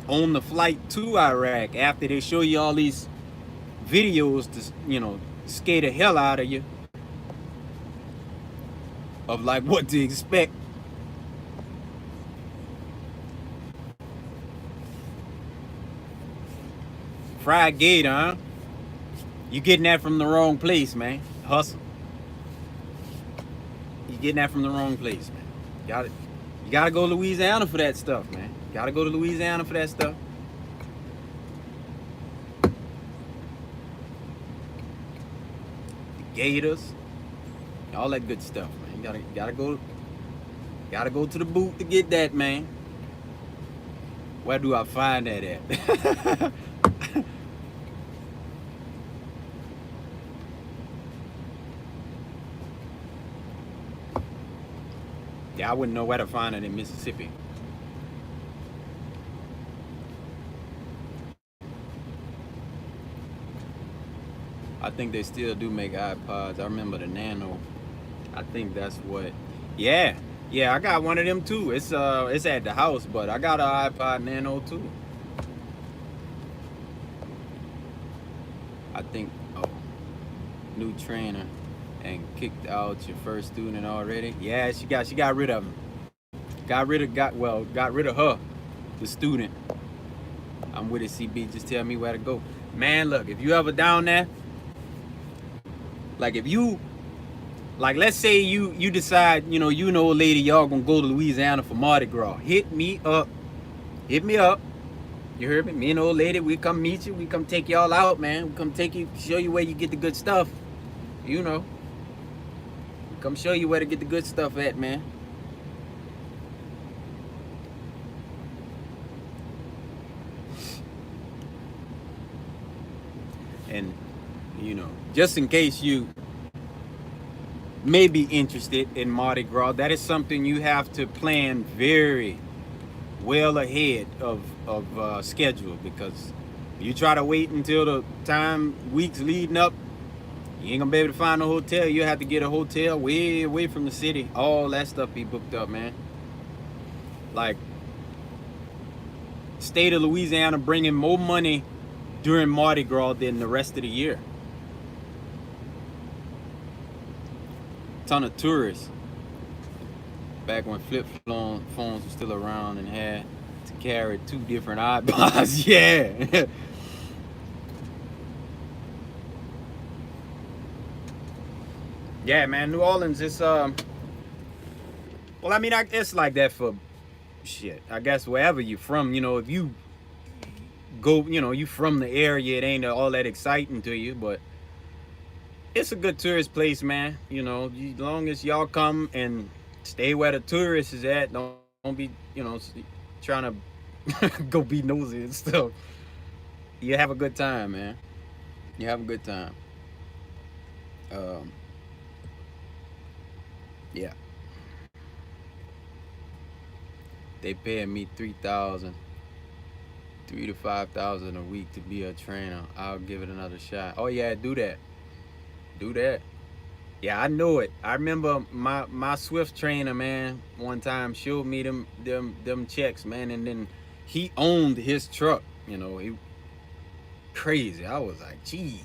on the flight to Iraq after they show you all these videos to, scare the hell out of you of like what to expect. Fried gator, huh? You getting that from the wrong place, man. Hustle. You getting that from the wrong place, man. You gotta go to Louisiana for that stuff, man. You gotta go to Louisiana for that stuff. The gators, all that good stuff, man. You gotta go to the boot to get that, man. Where do I find that at? Yeah, I wouldn't know where to find it in Mississippi. I think they still do make iPods. I remember the Nano. I think that's what. Yeah, yeah. I got one of them too. It's at the house, but I got an iPod Nano too. I think. Oh, new trainer, and kicked out your first student already. Yeah, she got rid of him. Got rid of her, the student. I'm with it, CB. Just tell me where to go. Man, look, if you ever down there, like if you like let's say you decide, you and the old lady, y'all gonna go to Louisiana for Mardi Gras. Hit me up. Hit me up. You heard me? Me and the old lady, we come meet you, we come take y'all out, man. We come take you, show you where you get the good stuff. You know. Come show you where to get the good stuff at, man. And just in case you may be interested in Mardi Gras, that is something you have to plan very well ahead of schedule, because you try to wait until the time weeks leading up, you ain't gonna be able to find a hotel. You have to get a hotel way away from the city. All that stuff be booked up, man. Like, state of Louisiana bringing more money during Mardi Gras than the rest of the year. Ton of tourists. Back when flip phones were still around and had to carry 2 different iPods. Yeah. Yeah, man. New Orleans is well, I mean, it's like that for shit. I guess wherever you're from, if you go, you from the area, it ain't all that exciting to you, but it's a good tourist place, man. As long as y'all come and stay where the tourists is at, don't be, trying to go be nosy and stuff. You have a good time, man. You have a good time. Um, yeah, they paying me 3 to 5 thousand a week to be a trainer. I'll give it another shot. Oh yeah, do that. Do that. Yeah, I know it. I remember my Swift trainer, man, one time showed me them checks, man, and then he owned his truck. He crazy. I was like, geez,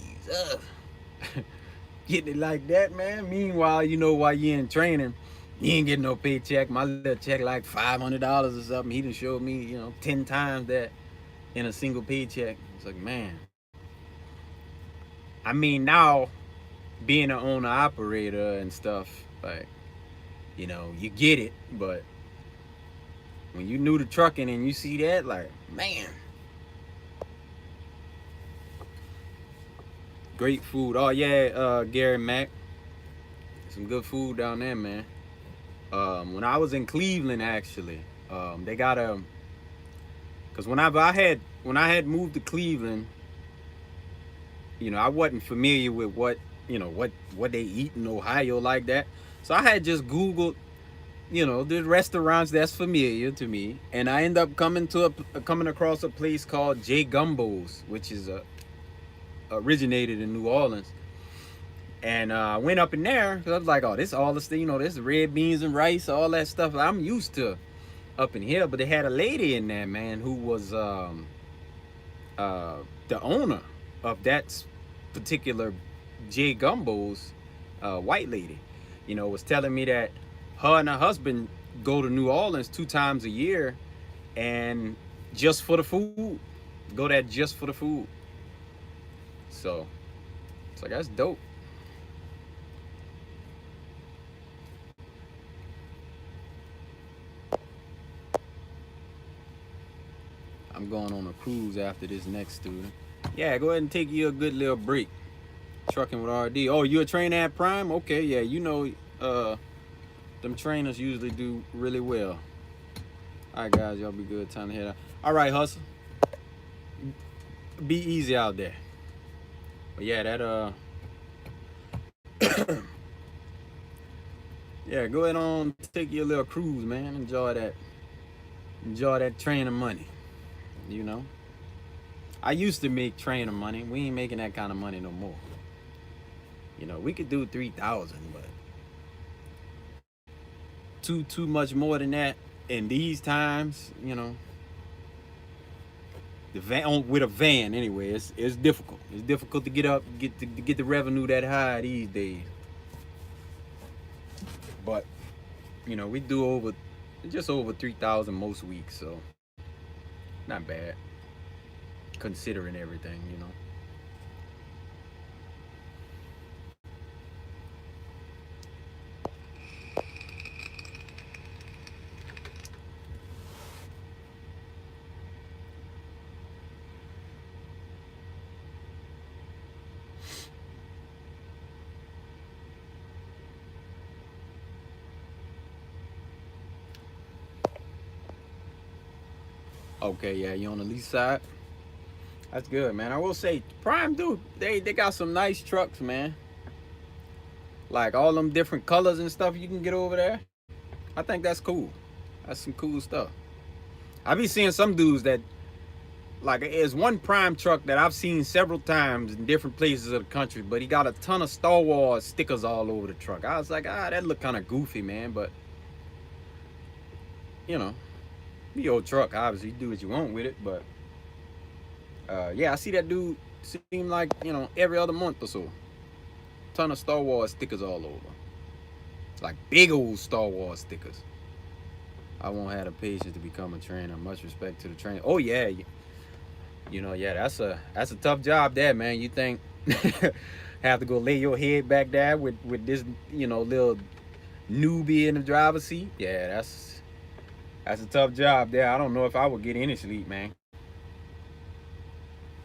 getting it like that, man. Meanwhile, while you in training, you ain't getting no paycheck. My little check like $500 or something. He done showed me, 10 times that in a single paycheck. It's like, man. I mean, now being an owner operator and stuff, like, you get it, but when you new to trucking and you see that, like, man, great food. Oh yeah, Gary Mack, some good food down there, man. When I was in Cleveland, actually, they got a, cause when I had moved to Cleveland, I wasn't familiar with what they eat in Ohio like that, so I had just Googled the restaurants that's familiar to me, and I end up coming across a place called J Gumbo's, which is originated in New Orleans. And I went up in there because I was like, oh, this all this this red beans and rice, all that stuff I'm used to up in here. But they had a lady in there, man, who was the owner of that particular J Gumbo's, white lady, was telling me that her and her husband go to New Orleans 2 times a year, and just for the food, go there just for the food. So it's like, that's dope. I'm going on a cruise after this next student. Yeah, go ahead and take you a good little break. Trucking with RD. Oh, you a trainer at Prime? Okay, yeah, them trainers usually do really well. All right, guys, y'all be good. Time to head out. All right, hustle. Be easy out there. But yeah, that Yeah, go ahead on, take your little cruise, man. Enjoy that training money. You know, I used to make training money. We ain't making that kind of money no more. You know, we could do 3,000, but too much more than that in these times. You know, the van with a van anyway. It's difficult. It's difficult to get up, to get the revenue that high these days. But you know, we do over just over 3,000 most weeks, so not bad considering everything. You know. Okay, yeah, you on the lease side. That's good, man. I will say, Prime, dude, they got some nice trucks, man. Like all them different colors and stuff you can get over there. I think that's cool. That's some cool stuff. I be seeing some dudes that like there's one Prime truck that I've seen several times in different places of the country, but he got a ton of Star Wars stickers all over the truck. I was like, that look kind of goofy, man. But you know, be your truck. Obviously, you do what you want with it. But yeah, I see that dude seem like every other month or so. Ton of Star Wars stickers all over, like big old Star Wars stickers. I won't have the patience to become a trainer. Much respect to the trainer. Oh yeah, yeah, that's a tough job there, man. You think have to go lay your head back there with this little newbie in the driver's seat? Yeah, that's a tough job there. I don't know if I would get any sleep, man.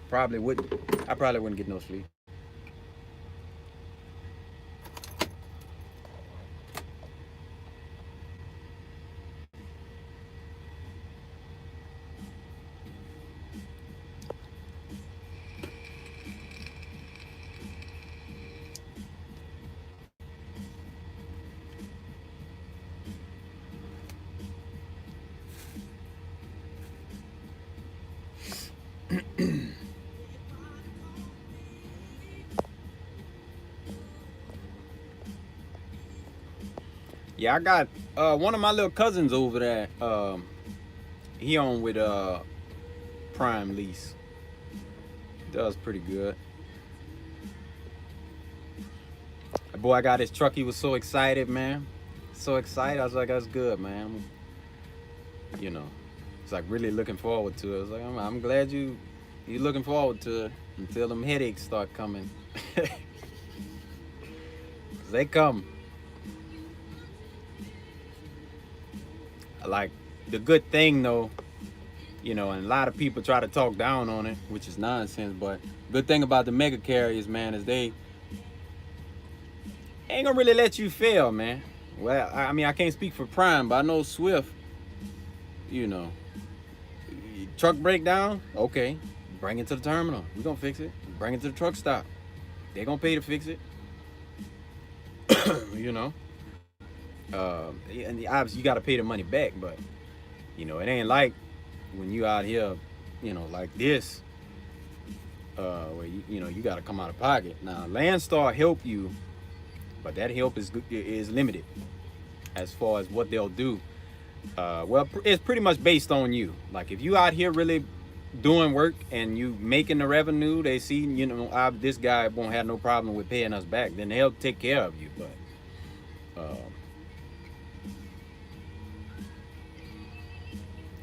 Probably wouldn't. I probably wouldn't get no sleep. Yeah, I got one of my little cousins over there. He on with Prime Lease. Does pretty good. That boy got his truck. He was so excited, man. So excited. I was like, that's good, man. You know, it's like really looking forward to it. I was like, I'm glad you looking forward to it until them headaches start coming. 'Cause they come. Like the good thing though, and a lot of people try to talk down on it, which is nonsense. But good thing about the mega carriers, man, is they ain't gonna really let you fail, man. Well, I mean, I can't speak for Prime, but I know Swift. You know, truck breakdown, okay, bring it to the terminal. We gonna fix it. Bring it to the truck stop. They gonna pay to fix it. you know, and obviously you gotta pay the money back, but it ain't like when you out here, like this, where you gotta come out of pocket. Now, Landstar help you, but that help is limited as far as what they'll do. Well, it's pretty much based on you. Like if you out here really doing work and you making the revenue, they see this guy won't have no problem with paying us back. Then they'll take care of you. But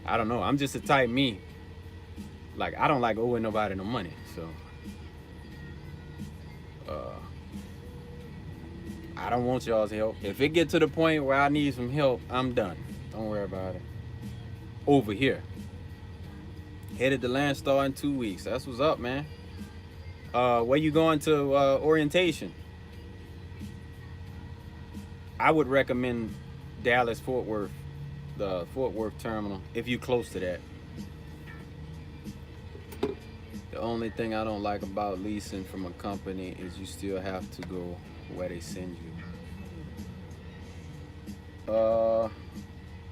I don't know. I'm just a type me. Like I don't like owing nobody no money. So I don't want y'all's help. If it get to the point where I need some help, I'm done. Don't worry about it. Over here. Headed to Landstar in 2 weeks. That's what's up, man. Where you going to orientation? I would recommend Dallas Fort Worth, the Fort Worth terminal, if you close to that. The only thing I don't like about leasing from a company is you still have to go where they send you. Uh,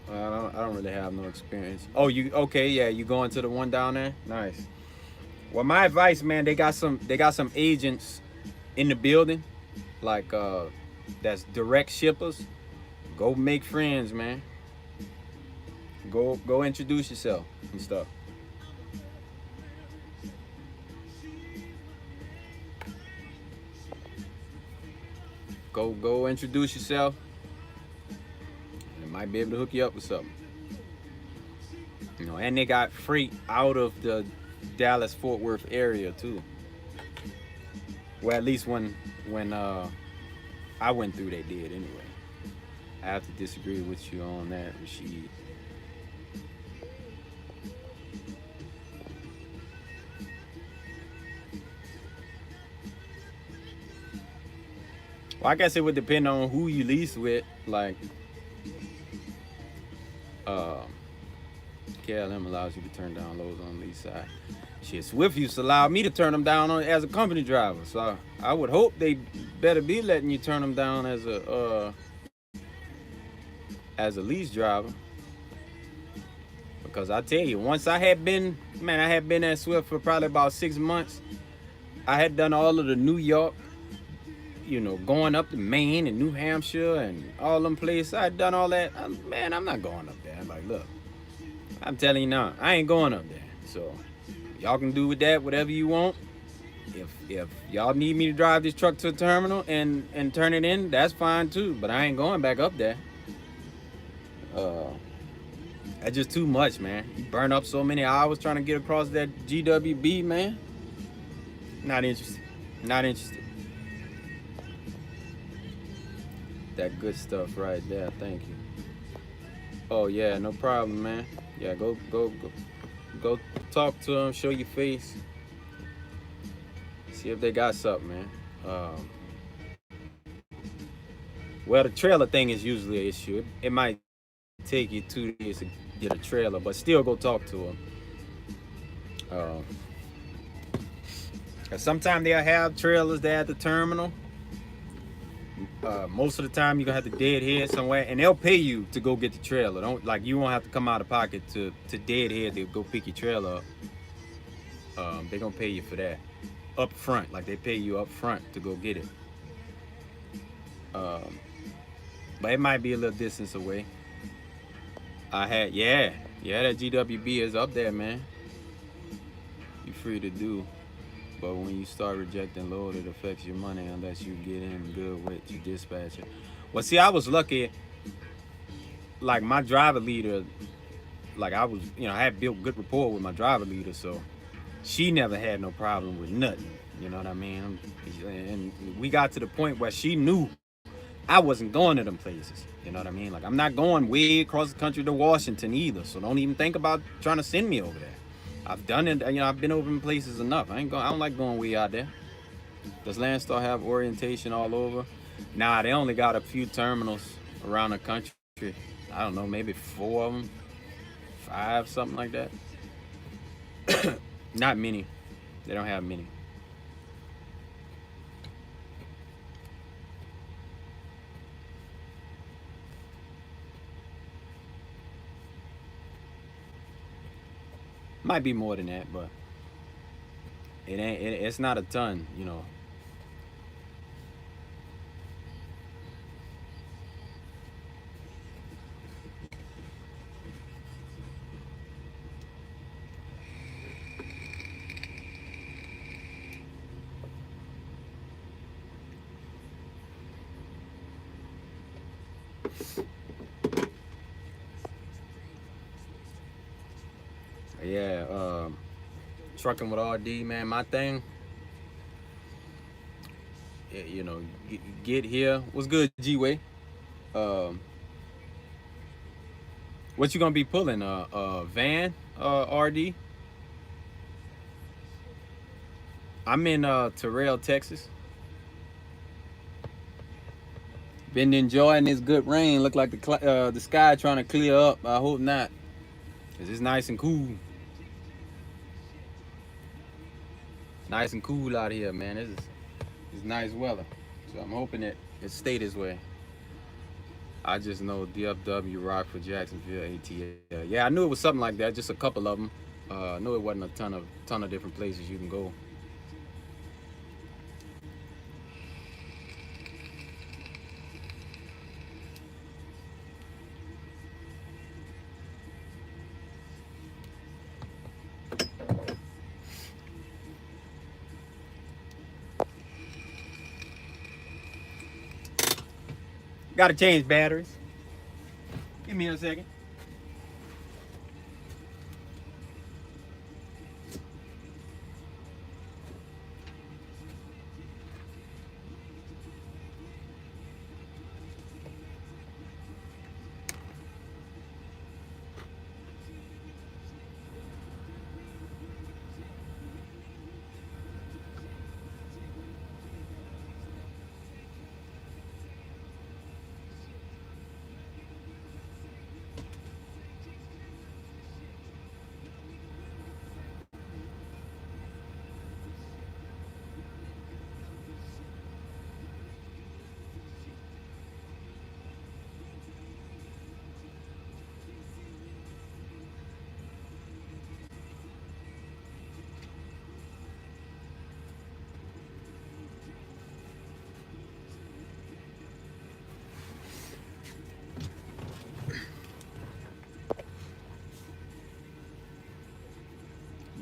I don't really have no experience. Oh, you okay? Yeah, you going to the one down there? Nice. Well, my advice, man, they got some agents in the building, like that's direct shippers. Go make friends, man. Go introduce yourself and stuff. Go introduce yourself. They might be able to hook you up with something. And they got freight out of the Dallas Fort Worth area too. Well, at least when I went through, they did anyway. I have to disagree with you on that, Rashid. Well, I guess it would depend on who you lease with. Like, uh, KLM allows you to turn down loads on the lease side. Shit, Swift used to allow me to turn them down as a company driver. So I would hope they better be letting you turn them down as a lease driver. Because I tell you, once I had been at Swift for probably about 6 months. I had done all of the New York, going up to Maine and New Hampshire and all them places. I had done all that. I'm not going up there. Like, look, I'm telling you now, I ain't going up there. So y'all can do with that whatever you want. If y'all need me to drive this truck to the terminal and turn it in, that's fine too. But I ain't going back up there. Uh, that's just too much, man. You burn up so many hours trying to get across that GWB, man. Not interested. Not interested. That good stuff right there. Thank you. Oh yeah, no problem, man. Yeah, go talk to them. Show your face. See if they got something, man. Well, the trailer thing is usually an issue. It might take you 2 days to get a trailer, but still go talk to them. Cause sometimes they'll have trailers there at the terminal. Most of the time you're gonna have to deadhead somewhere, and they'll pay you to go get the trailer. You won't have to come out of pocket to deadhead to go pick your trailer up. They're gonna pay you for that up front, like they pay you up front to go get it. But it might be a little distance away. That GWB is up there, man. You're free to do. But when you start rejecting load, it affects your money unless you get in good with your dispatcher. Well, see, I was lucky. Like my driver leader, like I had built good rapport with my driver leader, so she never had no problem with nothing. You know what I mean? And we got to the point where she knew I wasn't going to them places. You know what I mean? Like I'm not going way across the country to Washington either. So don't even think about trying to send me over there. I've done it. I've been over in places enough. I don't like going way out there. Does Landstar have orientation all over? Nah, they only got a few terminals around the country. I don't know, maybe 4 of them, 5, something like that. Not many. They don't have many. Might be more than that, but it's not a ton. Yeah, trucking with RD, man. My thing, get here. What's good, G-Way? Um, what you gonna be pulling? Van, RD? I'm in Terrell, Texas. Been enjoying this good rain. Look like the sky trying to clear up. I hope not, cause it's nice and cool. Nice and cool out here, man. It's nice weather. So I'm hoping that it stay this way. I just know DFW, Rockford, Jacksonville, ATL. Yeah, I knew it was something like that. Just a couple of them. I knew it wasn't a ton of different places you can go. Got to change batteries. Give me a second.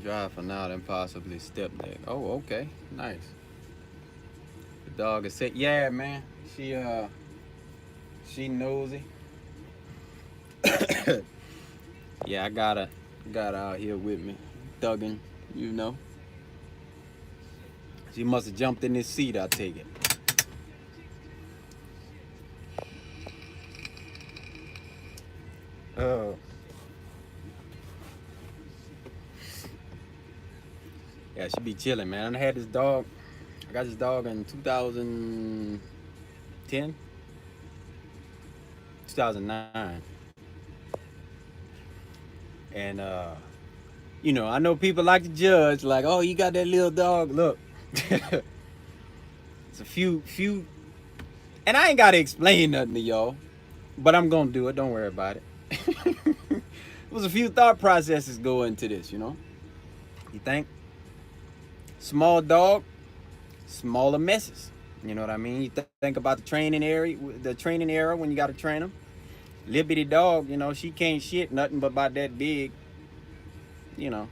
Drive for now, then possibly step deck. Oh, okay, nice. The dog is sick. Yeah, man. She nosy. Yeah, I got her out here with me, thugging. You know, she must have jumped in this seat. I take it. Oh. Yeah, she be chilling, man. I had this dog. I got this dog in 2010, 2009, and I know people like to judge, like, oh, you got that little dog. Look, it's a few, and I ain't gotta explain nothing to y'all, but I'm gonna do it. Don't worry about it. It was a few thought processes go into this, You think small dog, smaller messes. You know what I mean? You think about the training era when you got to train them. Little bitty dog, she can't shit nothing but about that big. You know.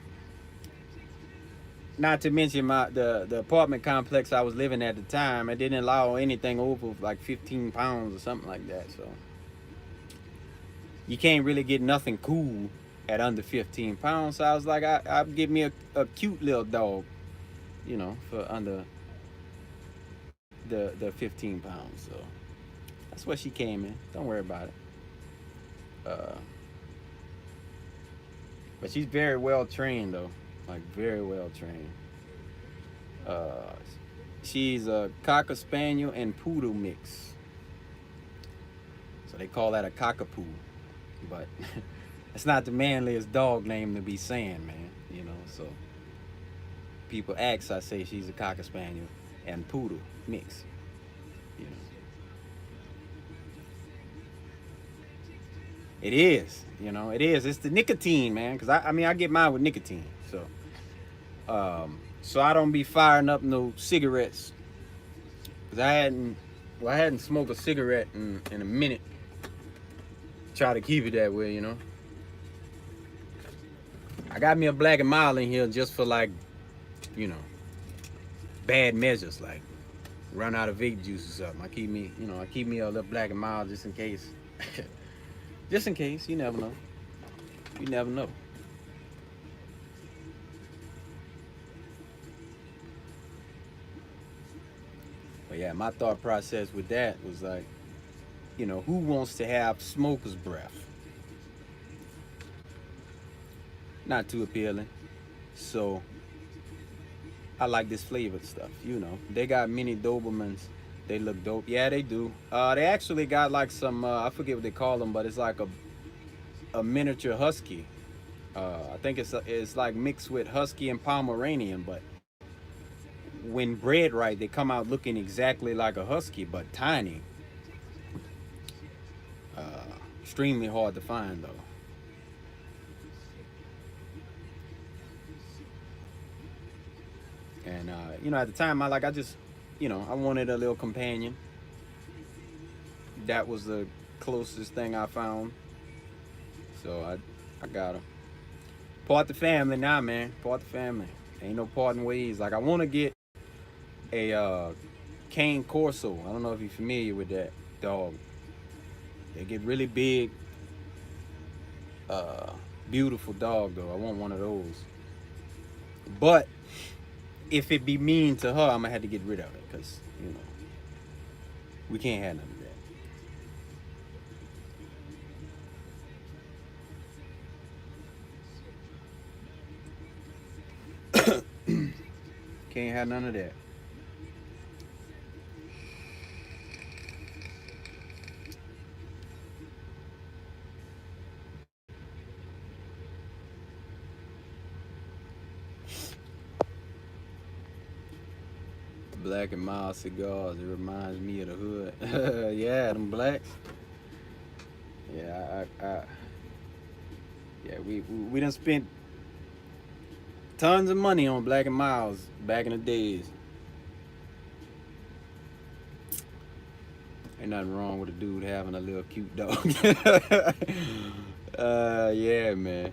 Not to mention the apartment complex I was living at the time. It didn't allow anything over like 15 pounds or something like that. So you can't really get nothing cool at under 15 pounds. So I was like, I'd give me a cute little dog, for under the 15 pounds. So that's what she came in. Don't worry about it. Uh, but she's very well trained though, like very well trained. Uh, she's a cocker spaniel and poodle mix, so they call that a cockapoo. But it's not the manliest dog name to be saying, man. So people ask, I say she's a cocker spaniel and poodle mix. You know. It is, it is. It's the nicotine, man. Cause I get mine with nicotine. So I don't be firing up no cigarettes. Cause I hadn't smoked a cigarette in a minute. Try to keep it that way. I got me a Black and Mild in here just for like, bad measures, like run out of vape juice or something. I keep me a little Black and Mild just in case. Just in case, you never know. You never know. But yeah, my thought process with that was like, who wants to have smoker's breath? Not too appealing. So I like this flavored stuff. They got mini Dobermans. They look dope. Yeah, they do. They actually got like some, I forget what they call them, but it's like a miniature husky. I think it's like mixed with husky and Pomeranian, but when bred right, they come out looking exactly like a husky, but tiny. extremely hard to find though. And at the time, I just, I wanted a little companion. That was the closest thing I found. So I got her. Part the family now, man. Part the family. Ain't no parting ways. Like I want to get a cane corso. I don't know if you're familiar with that dog. They get really big, uh, beautiful dog though. I want one of those. But if it be mean to her, I'm gonna have to get rid of it because we can't have none of that. Can't have none of that. Black and mild cigars. It reminds me of the hood. Yeah, them blacks. Yeah, yeah, we done spent tons of money on Black and Miles back in the days. Ain't nothing wrong with a dude having a little cute dog. Yeah, man.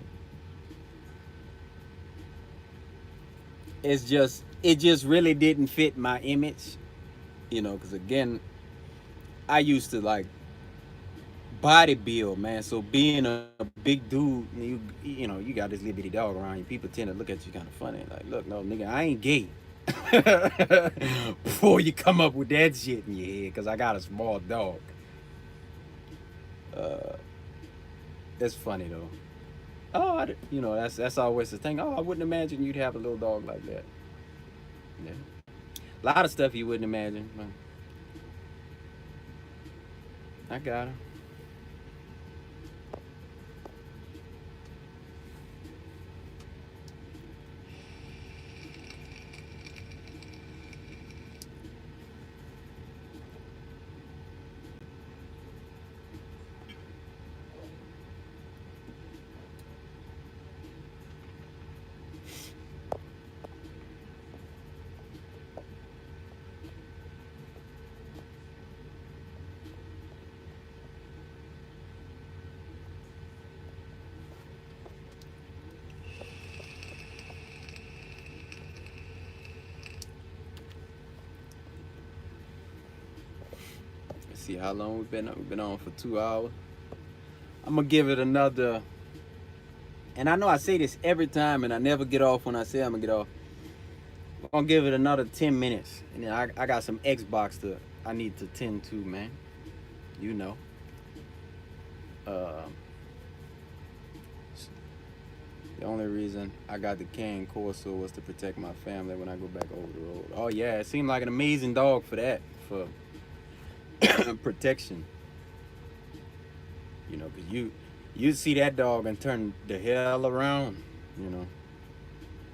It just really didn't fit my image, because again, I used to like body build, man. So being a big dude, you got this little bitty dog around you. People tend to look at you kind of funny, like, look, no, nigga, I ain't gay. Before you come up with that shit in your head, because I got a small dog. Uh, that's funny though. Oh, that's always the thing. Oh, I wouldn't imagine you'd have a little dog like that. Yeah, a lot of stuff you wouldn't imagine. But I got her. Let's see how long we've been. We've been on for 2 hours. I'm gonna give it another. And I know I say this every time, and I never get off when I say I'm gonna get off. I'm gonna give it another 10 minutes, and then I got some Xbox I need to tend to, man. You know. Uh, the only reason I got the cane Corso was to protect my family when I go back over the road. Oh yeah, it seemed like an amazing dog for that, for protection. Cause you see that dog and turn the hell around. You know.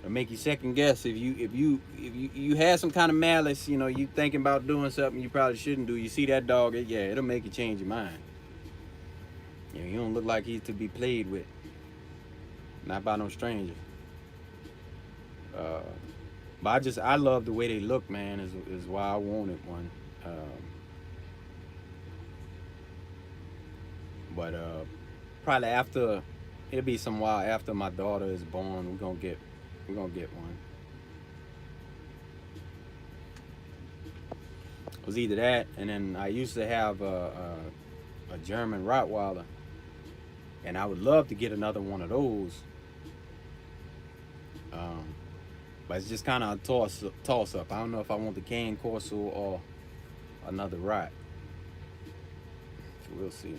Or make you second guess if you had some kind of malice, you thinking about doing something you probably shouldn't do. You see that dog, it'll make you change your mind. You don't look like he's to be played with, not by no stranger. Uh, but I love the way they look, man. Is why I wanted one. But probably after, it'll be some while after my daughter is born, we're gonna get one. It was either that, and then I used to have a German Rottweiler, and I would love to get another one of those. Um, but it's just kind of a toss up. I don't know if I want the cane Corso or another Rott. So we'll see.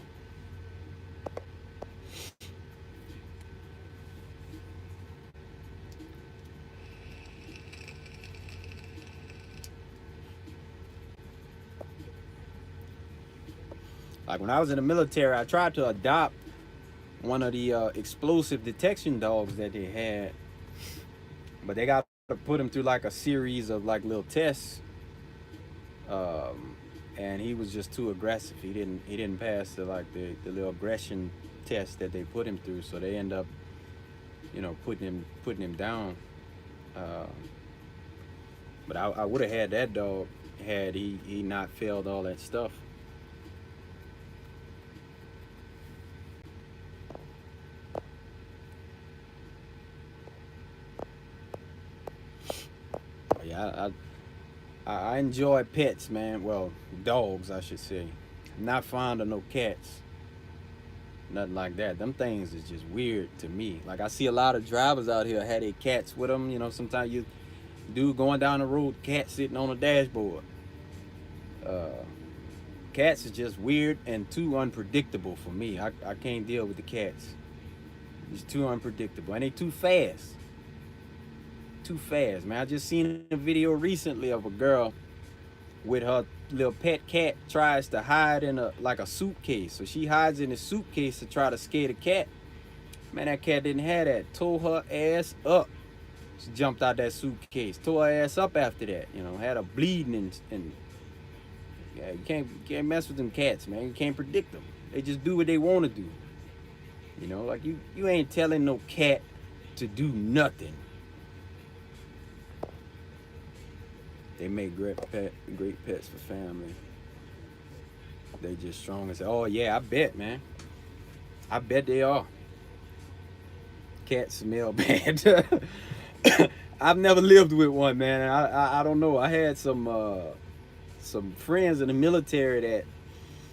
Like when I was in the military, I tried to adopt one of the explosive detection dogs that they had, but they got to put him through like a series of like little tests, um, and he was just too aggressive. He didn't pass the little aggression test that they put him through. So they end up, putting him down. Uh, but I would have had that dog had he not failed all that stuff. But yeah, I enjoy pets, man. Well, dogs, I should say. I'm not fond of no cats. Nothing like that. Them things is just weird to me. Like I see a lot of drivers out here had their cats with them. Sometimes you dude going down the road, cat sitting on the dashboard. Uh, Cats is just weird and too unpredictable for me. I can't deal with the cats. It's too unpredictable and they too fast. Too fast, man. I just seen a video recently of a girl with her little pet cat tries to hide in a suitcase. So she hides in a suitcase to try to scare the cat. Man, that cat didn't have that. Tore her ass up. She jumped out that suitcase. Tore her ass up after that. Had her bleeding and yeah, you can't mess with them cats, man. You can't predict them. They just do what they want to do. Like you ain't telling no cat to do nothing. They make great pets for family. They just strong as oh yeah, I bet, man. I bet they are. Cats smell bad. I've never lived with one, man. I don't know. I had some friends in the military that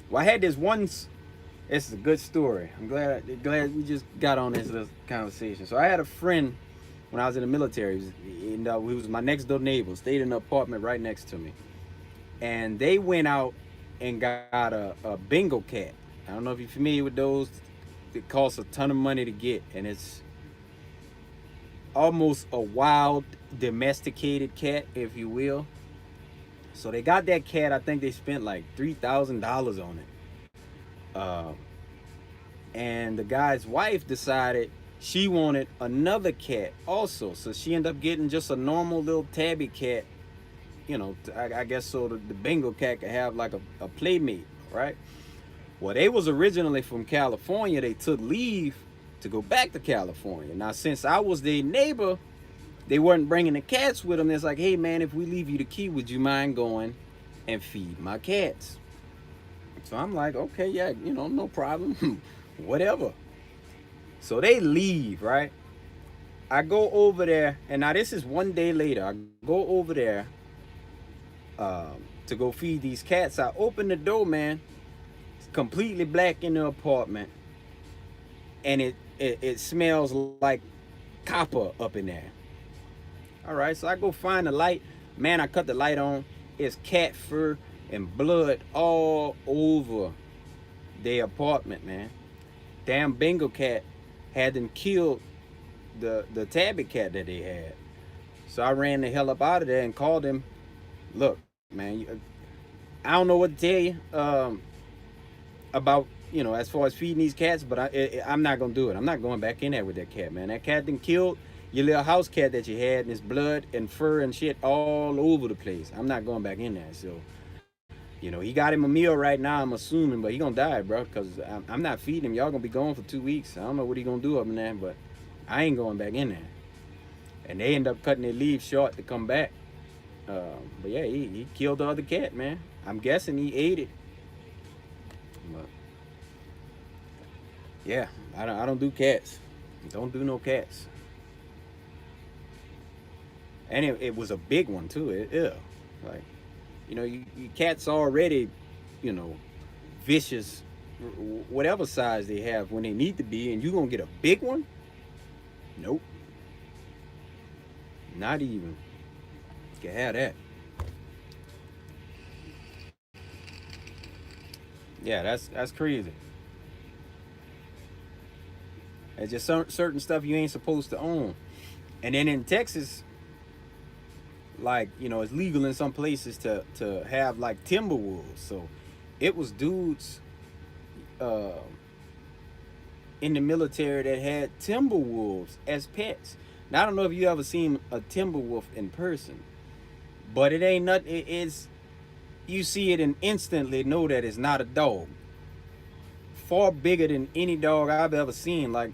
well, I had this one. It's a good story. I'm glad we just got on this little conversation. So I had a friend when I was in the military. He was my next door neighbor. Stayed in an apartment right next to me, and they went out and got a Bengal cat. I don't know if you're familiar with those. It costs a ton of money to get, and it's almost a wild domesticated cat, if you will. So they got that cat. I think they spent like $3,000 on it. Uh, and the guy's wife decided she wanted another cat also. So she ended up getting just a normal little tabby cat. I guess so the Bengal cat could have like a playmate, right? Well, they was originally from California. They took leave to go back to California. Now, since I was their neighbor, they weren't bringing the cats with them. It's like, hey, man, if we leave you the key, would you mind going and feed my cats? So I'm like, okay, yeah, no problem. Whatever. So they leave, right? I go over there, and now this is one day later. I go over there to go feed these cats. I open the door, man. It's completely black in the apartment. And it smells like copper up in there. All right, so I go find the light. Man, I cut the light on. It's cat fur and blood all over their apartment, man. Damn Bengal cat had them killed the tabby cat that they had. So I ran the hell up out of there and called him. Look, man, I don't know what to tell you about, as far as feeding these cats, but I'm not going to do it. I'm not going back in there with that cat, man. That cat done killed your little house cat that you had, and it's blood and fur and shit all over the place. I'm not going back in there. So, he got him a meal right now, I'm assuming, but he going to die, bro, because I'm not feeding him. Y'all going to be gone for 2 weeks. I don't know what he going to do up in there, but I ain't going back in there. And they end up cutting their leave short to come back. But yeah, he killed the other cat, man. I'm guessing he ate it. But yeah, I don't do cats. Don't do no cats. And it was a big one too. Like, you cats already, vicious, whatever size they have when they need to be, and you gonna get a big one? Nope. Not even. You can have that. Yeah, that's crazy. It's just certain stuff you ain't supposed to own. And then in Texas, like, it's legal in some places to have like timber wolves. So it was dudes uh, in the military that had timber wolves as pets. Now I don't know if you ever seen a timber wolf in person, but it ain't nothing. you see it and instantly know that it's not a dog. Far bigger than any dog I've ever seen. Like,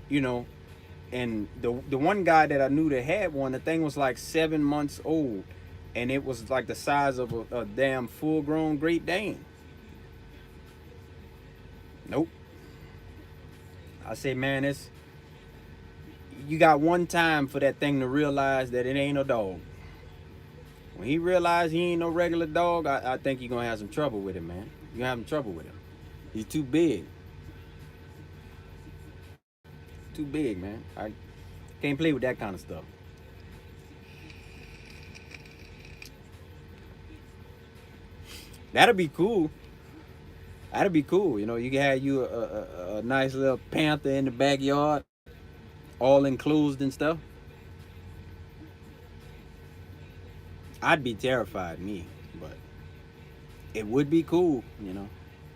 you know, and the one guy that I knew that had one, the thing was like 7 months old, and it was like the size of a damn full grown Great Dane. Nope. I say, man, it's you got one time for that thing to realize that it ain't a dog. When he realized he ain't no regular dog, I think you're gonna have some trouble with him, man. You're gonna have some trouble with him. He's too big. Too big, man. I can't play with that kind of stuff. That'll be cool. That'd be cool. You know, you can have you a nice little panther in the backyard, all enclosed and stuff. I'd be terrified, me, but it would be cool. You know,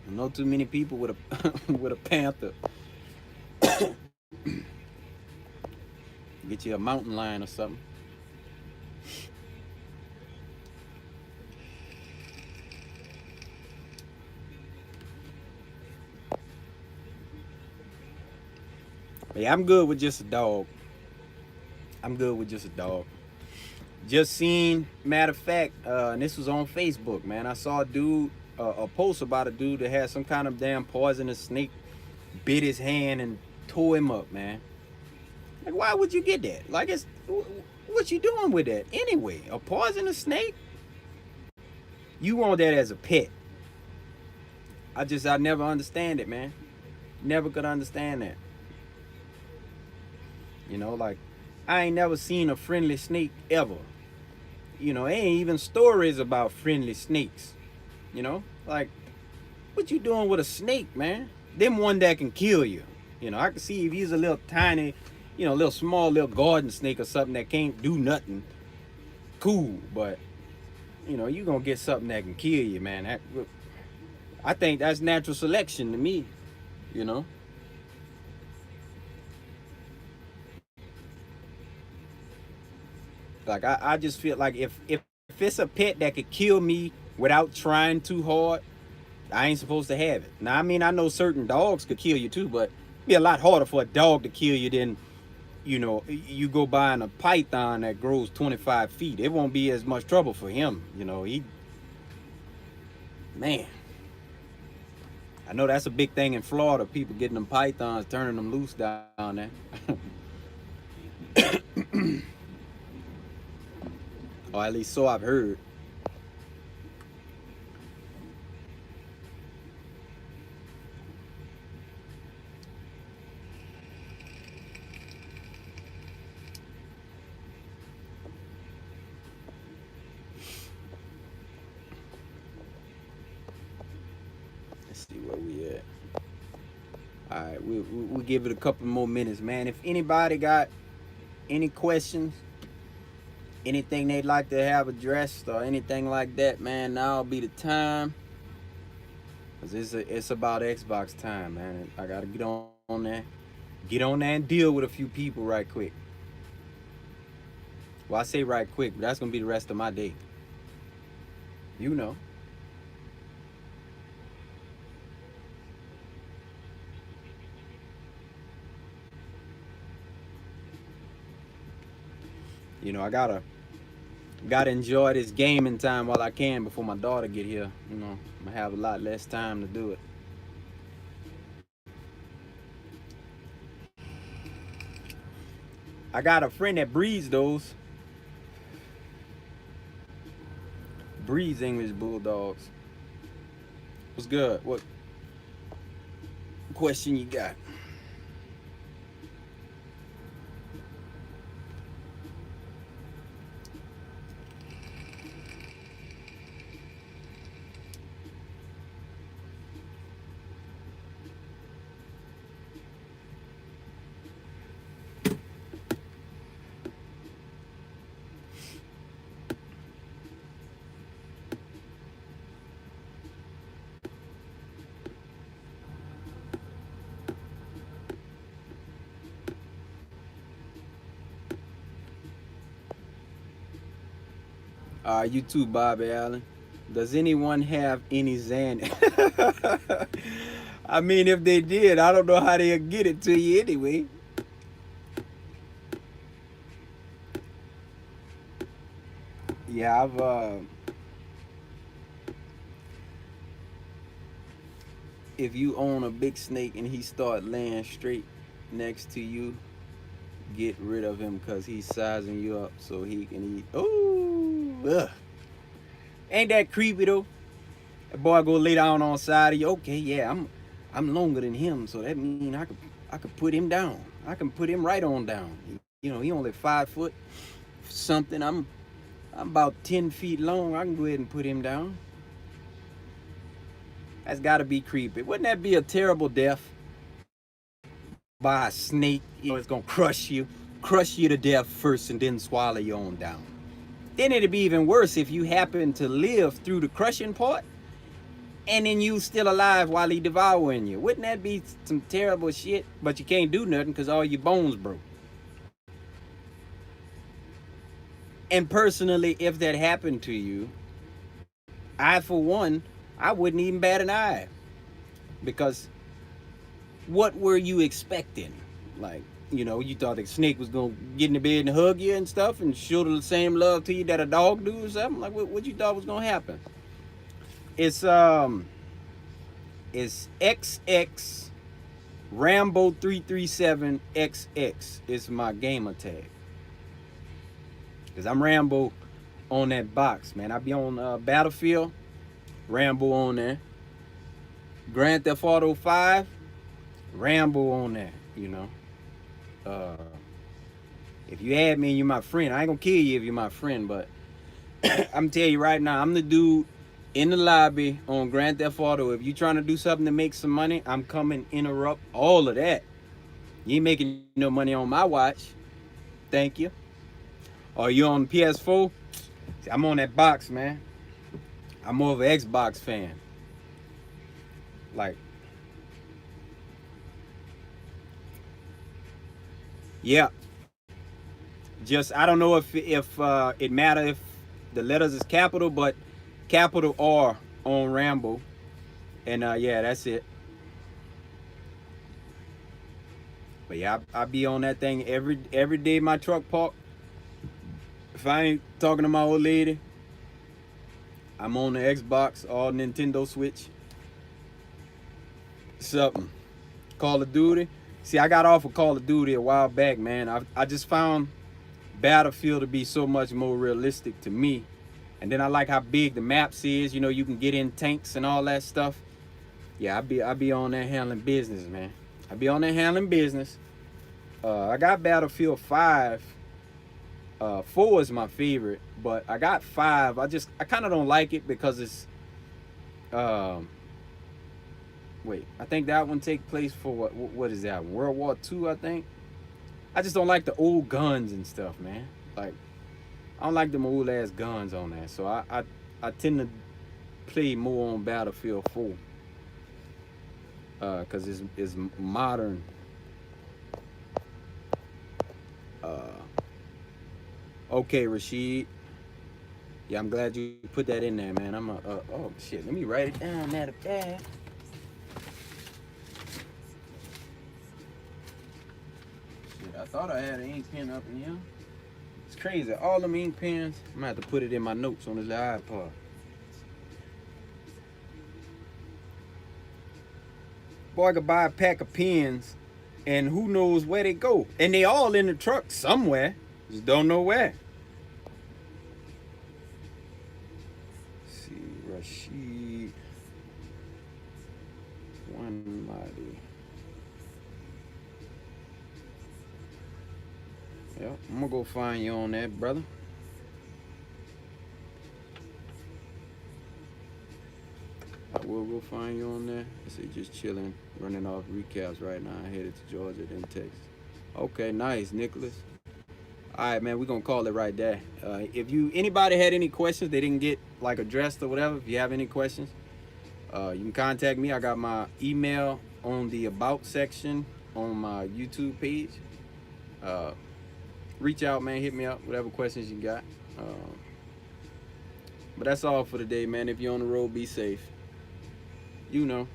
I know too many people with a with a panther. Get you a mountain lion or something. But yeah, I'm good with just a dog. I'm good with just a dog. Just seen, matter of fact, and this was on Facebook, man. I saw a dude, a post about a dude that had some kind of damn poisonous snake bit his hand and tore him up, man. Like, why would you get that? Like, it's what you doing with that anyway? A poisonous snake? You want that as a pet? I never understand it, man. Never could understand that. You know, like I ain't never seen a friendly snake ever. You know, ain't even stories about friendly snakes. You know, like what you doing with a snake, man? Them one that can kill you. You know, I can see if he's a little tiny, you know, little small little garden snake or something that can't do nothing. Cool, but you know, you gonna get something that can kill you, man. I think that's natural selection to me. You know, like I just feel like if it's a pet that could kill me without trying too hard, I ain't supposed to have it. Now, I mean, I know certain dogs could kill you too, but it'd be a lot harder for a dog to kill you than, you know, you go buying a python that grows 25 feet. It won't be as much trouble for him. You know, man, I know that's a big thing in Florida. People getting them pythons, turning them loose down there. Or at least so I've heard. Let's see where we at. All right, we give it a couple more minutes, man. If anybody got any questions, anything they'd like to have addressed, or anything like that, man, now'll be the time. Cause it's about Xbox time, man. I gotta get on there and deal with a few people right quick. Well, I say right quick, but that's gonna be the rest of my day. You know. You know, I gotta enjoy this gaming time while I can before my daughter get here. You know, I'm gonna have a lot less time to do it. I got a friend that breeds those. Breeds English bulldogs. What's good? What question you got? You too, Bobby Allen. Does anyone have any Xanax? I mean, if they did, I don't know how they'll get it to you anyway. Yeah, if you own a big snake and he start laying straight next to you, get rid of him because he's sizing you up so he can eat. Ooh, ugh. Ain't that creepy though? That boy go lay down on side of you. Okay, yeah, I'm longer than him, so that means I could put him down. I can put him right on down. You know, he only 5 foot something. I'm about 10 feet long. I can go ahead and put him down. That's got to be creepy. Wouldn't that be a terrible death? By a snake, you know, it's gonna crush you to death first, and then swallow you on down. Then it'd be even worse if you happen to live through the crushing part, and then you still alive while he devouring you. Wouldn't that be some terrible shit? But you can't do nothing because all your bones broke. And personally, if that happened to you, I, for one, I wouldn't even bat an eye. Because what were you expecting? Like, you know, you thought the snake was going to get in the bed and hug you and stuff and show the same love to you that a dog do or something? Like, what you thought was going to happen? It's XX Rambo 337 XX is my gamer tag. Because I'm Rambo on that box, man. I be on Battlefield, Rambo on there. Grand Theft Auto 5, Rambo on there, you know. If you add me and you're my friend, I ain't gonna kill you if you're my friend, but I'm telling you right now, I'm the dude in the lobby on Grand Theft Auto. If you trying to do something to make some money, I'm coming interrupt all of that. You ain't making no money on my watch. Thank you. Or you on PS4? See, I'm on that box, man. I'm more of an Xbox fan. Like, yeah. Just I don't know if it matter if the letters is capital, but capital R on Rambo, and yeah, that's it. But yeah, I be on that thing every day. My truck park. If I ain't talking to my old lady, I'm on the Xbox or Nintendo Switch. Something. Call of Duty. See, I got off of Call of Duty a while back, man. I just found Battlefield to be so much more realistic to me. And then I like how big the maps is. You know, you can get in tanks and all that stuff. Yeah, I be on there handling business, man. I be on there handling business. I got Battlefield 5. 4 is my favorite, but I got 5. I kind of don't like it because it's wait, I think that one take place for what is that? World War II, I think. I just don't like the old guns and stuff, man. Like, I don't like them old ass guns on there. So I tend to play more on Battlefield 4. Cause it's modern. Okay, Rashid. Yeah, I'm glad you put that in there, man. Oh shit, let me write it down, matter of fact. Shit, I thought I had an ink pen up in here. It's crazy. All them ink pens, I'm gonna have to put it in my notes on this iPod. Boy, I could buy a pack of pens and who knows where they go. And they all in the truck somewhere. Just don't know where. Let's see, Rashid. One mighty. Yep, I'm gonna go find you on that, brother. I will go find you on there. I say just chilling, running off recaps right now. Headed to Georgia, then Texas. Okay, nice, Nicholas. All right, man, we're gonna call it right there. If anybody had any questions they didn't get like addressed or whatever, if you have any questions, you can contact me. I got my email on the about section on my YouTube page. Reach out, man, hit me up, whatever questions you got. But that's all for today, man. If you're on the road, be safe. You know.